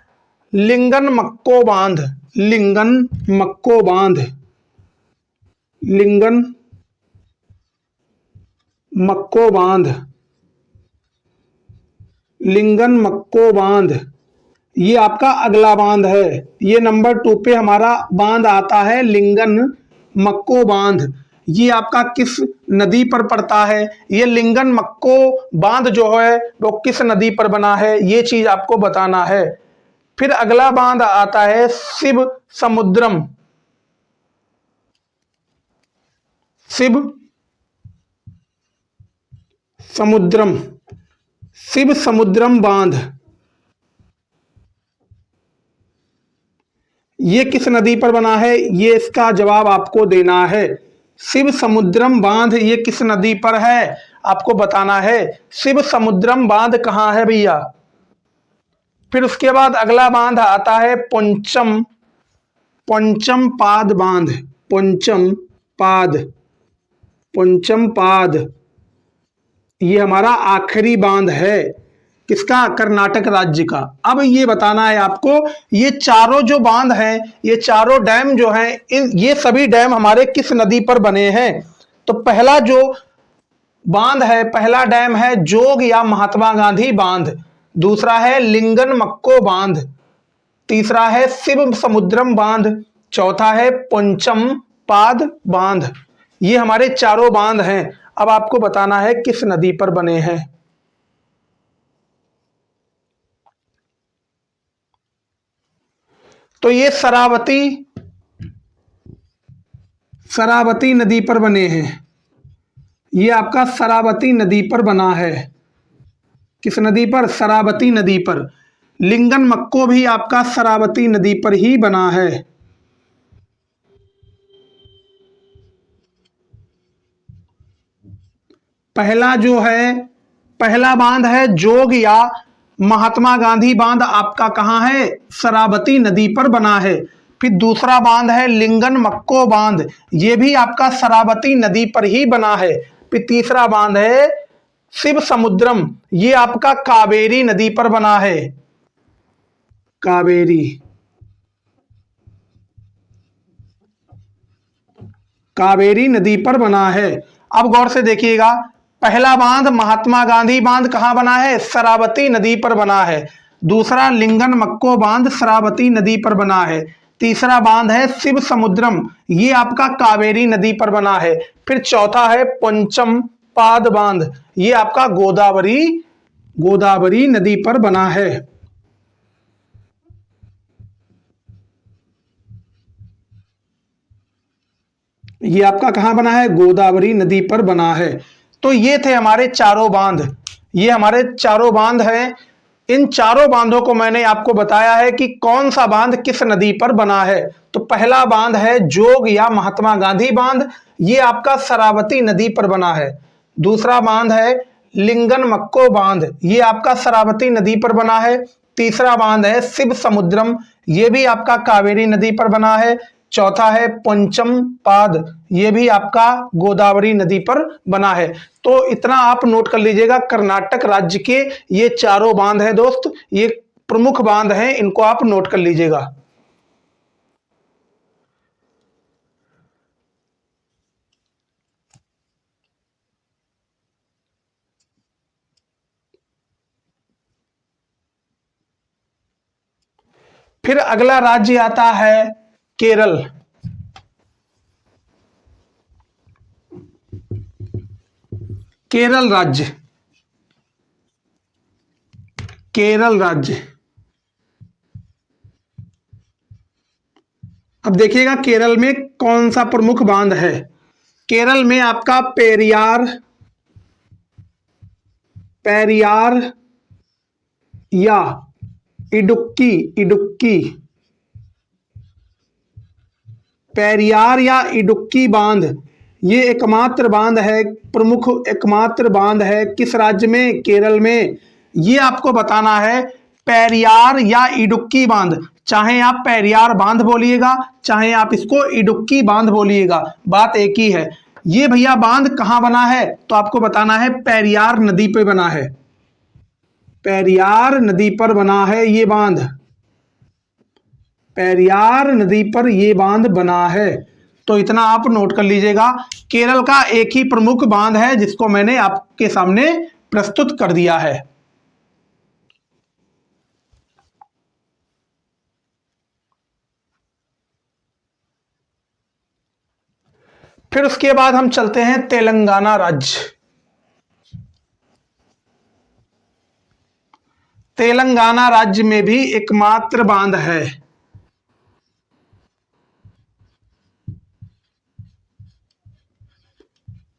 लिंगन मक्को बांध। लिंगन मक्को बांध, लिंगन मक्को बांध, लिंगन मक्को बांध, ये आपका अगला बांध है। ये नंबर 2 पे हमारा बांध आता है लिंगन मक्को बांध। ये आपका किस नदी पर पड़ता है? ये लिंगन मक्को बांध जो है वो किस नदी पर बना है, ये चीज आपको बताना है। फिर अगला बांध आता है शिव समुद्रम। शिव समुद्रम, शिव समुद्रम बांध, ये किस नदी पर बना है? ये इसका जवाब आपको देना है। शिव समुद्रम बांध ये किस नदी पर है, आपको बताना है। शिव समुद्रम बांध कहाँ है भैया? फिर उसके बाद अगला बांध आता है पंचम, पंचम पाद बांध। पंचम पाद, पंचम पाद ये हमारा आखिरी बांध है। किसका? कर्नाटक राज्य का। अब ये बताना है आपको, ये चारों जो बांध हैं, ये चारों डैम जो हैं, ये सभी डैम हमारे किस नदी पर बने हैं? तो पहला जो बांध है, पहला डैम है जोग या महात्मा गांधी बांध। दूसरा है लिंगन मक्को बांध। तीसरा है शिव समुद्रम बांध। चौथा है पंचम पाद बांध। ये हमारे चारों बांध हैं। अब आपको बताना है किस नदी पर बने हैं। तो ये शरावती नदी पर बने हैं। ये आपका शरावती नदी पर बना है। किस नदी पर? शरावती नदी पर। लिंगन मक्को भी आपका शरावती नदी पर ही बना है। पहला जो है, पहला बांध है जोग या महात्मा गांधी बांध, आपका कहाँ है? शरावती नदी पर बना है। फिर दूसरा बांध है लिंगन मक्को बांध, ये भी आपका शरावती नदी पर ही बना है। फिर तीसरा बांध है शिव समुद्रम, ये आपका कावेरी नदी पर बना है। कावेरी, कावेरी नदी पर बना है। अब गौर से देखिएगा, पहला बांध महात्मा गांधी बांध कहाँ बना है? शरावती नदी पर बना है। दूसरा लिंगन मक्को बांध शरावती नदी पर बना है। तीसरा बांध है शिव समुद्रम, ये आपका कावेरी नदी पर बना है। फिर चौथा है पंचम पाद बांध, ये आपका गोदावरी नदी पर बना है। ये आपका कहाँ बना है? गोदावरी नदी पर बना है। तो ये थे हमारे चारों बांध। ये हमारे चारों बांध हैं। इन चारों बांधों को मैंने आपको बताया है कि कौन सा बांध किस नदी पर बना है। तो पहला बांध है जोग या महात्मा गांधी बांध, ये आपका शरावती नदी पर बना है। दूसरा बांध है लिंगन मक्को बांध, ये आपका शरावती नदी पर बना है। तीसरा बांध है शिव समुद्रम, ये भी आपका कावेरी नदी पर बना है। चौथा है पंचम पाद, ये भी आपका गोदावरी नदी पर बना है। तो इतना आप नोट कर लीजिएगा, कर्नाटक राज्य के ये चारों बांध हैं दोस्त, ये प्रमुख बांध हैं, इनको आप नोट कर लीजिएगा। फिर अगला राज्य आता है केरल। केरल राज्य, केरल राज्य। अब देखिएगा केरल में कौन सा प्रमुख बांध है। केरल में आपका पेरियार, पेरियार या इडुक्की, इडुक्की, पेरियार या इडुक्की बांध, ये एकमात्र बांध है, प्रमुख एकमात्र बांध है। किस राज्य में? केरल में। ये आपको बताना है पेरियार या इडुक्की बांध, चाहे आप पेरियार बांध बोलिएगा, चाहे आप इसको इडुक्की बांध बोलिएगा, बात एक ही है। ये भैया बांध कहाँ बना है? तो आपको बताना है पेरियार नदी पे बना है। पेरियार नदी पर बना है ये बांध, पेरियार नदी पर ये बांध बना है। तो इतना आप नोट कर लीजिएगा। केरल का एक ही प्रमुख बांध है जिसको मैंने आपके सामने प्रस्तुत कर दिया है। फिर उसके बाद हम चलते हैं तेलंगाना राज्य। तेलंगाना राज्य में भी एकमात्र बांध है।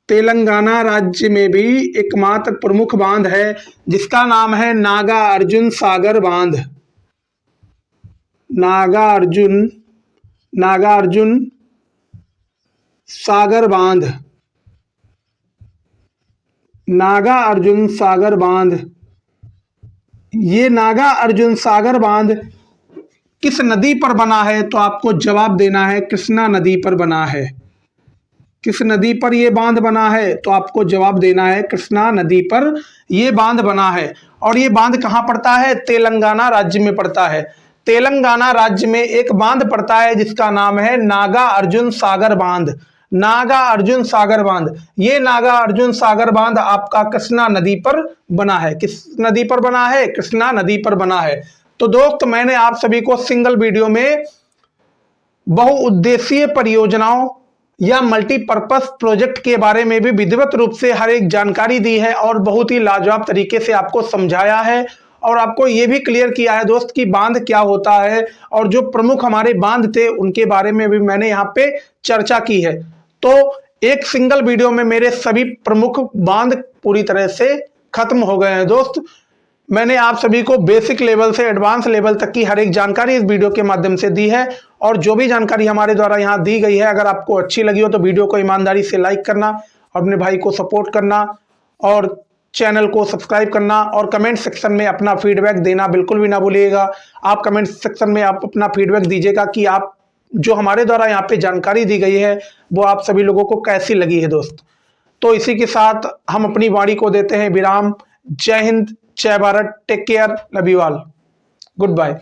तेलंगाना राज्य में भी एकमात्र प्रमुख बांध है जिसका नाम है नागार्जुन सागर बांध। नागार्जुन सागर बांध। नागार्जुन सागर बांध। ये नागार्जुन सागर बांध किस नदी पर बना है? तो आपको जवाब देना है कृष्णा नदी पर बना है। किस नदी पर यह बांध बना है? तो आपको जवाब देना है कृष्णा नदी पर यह बांध बना है। और ये बांध कहां पड़ता है? तेलंगाना राज्य में पड़ता है। तेलंगाना राज्य में एक बांध पड़ता है जिसका नाम है नागार्जुन सागर बांध। नागार्जुन सागर बांध। ये नागार्जुन सागर बांध आपका कृष्णा नदी पर बना है। किस नदी पर बना है? कृष्णा नदी पर बना है। तो दोस्त, मैंने आप सभी को सिंगल वीडियो में बहुउद्देशीय परियोजनाओं या मल्टीपर्पस प्रोजेक्ट के बारे में भी विधिवत रूप से हर एक जानकारी दी है और बहुत ही लाजवाब तरीके से आपको समझाया है और आपको ये भी क्लियर किया है दोस्त कि बांध क्या होता है और जो प्रमुख हमारे बांध थे उनके बारे में भी मैंने यहाँ पे चर्चा की है। तो एक सिंगल वीडियो में मेरे सभी प्रमुख बांध पूरी तरह से खत्म हो गए हैं दोस्त। मैंने आप सभी को बेसिक लेवल से एडवांस लेवल तक की हर एक जानकारी इस वीडियो के माध्यम से दी है और जो भी जानकारी हमारे द्वारा यहाँ दी गई है अगर आपको अच्छी लगी हो तो वीडियो को ईमानदारी से लाइक करना, अपने भाई को सपोर्ट करना और चैनल को सब्सक्राइब करना और कमेंट सेक्शन में अपना फीडबैक देना बिल्कुल भी ना भूलिएगा। आप कमेंट सेक्शन में आप अपना फीडबैक दीजिएगा कि आप जो हमारे द्वारा यहाँ पे जानकारी दी गई है वो आप सभी लोगों को कैसी लगी है दोस्त। तो इसी के साथ हम अपनी वाणी को देते हैं विराम। जय हिंद, जय Bharat, take care, love you all, good bye.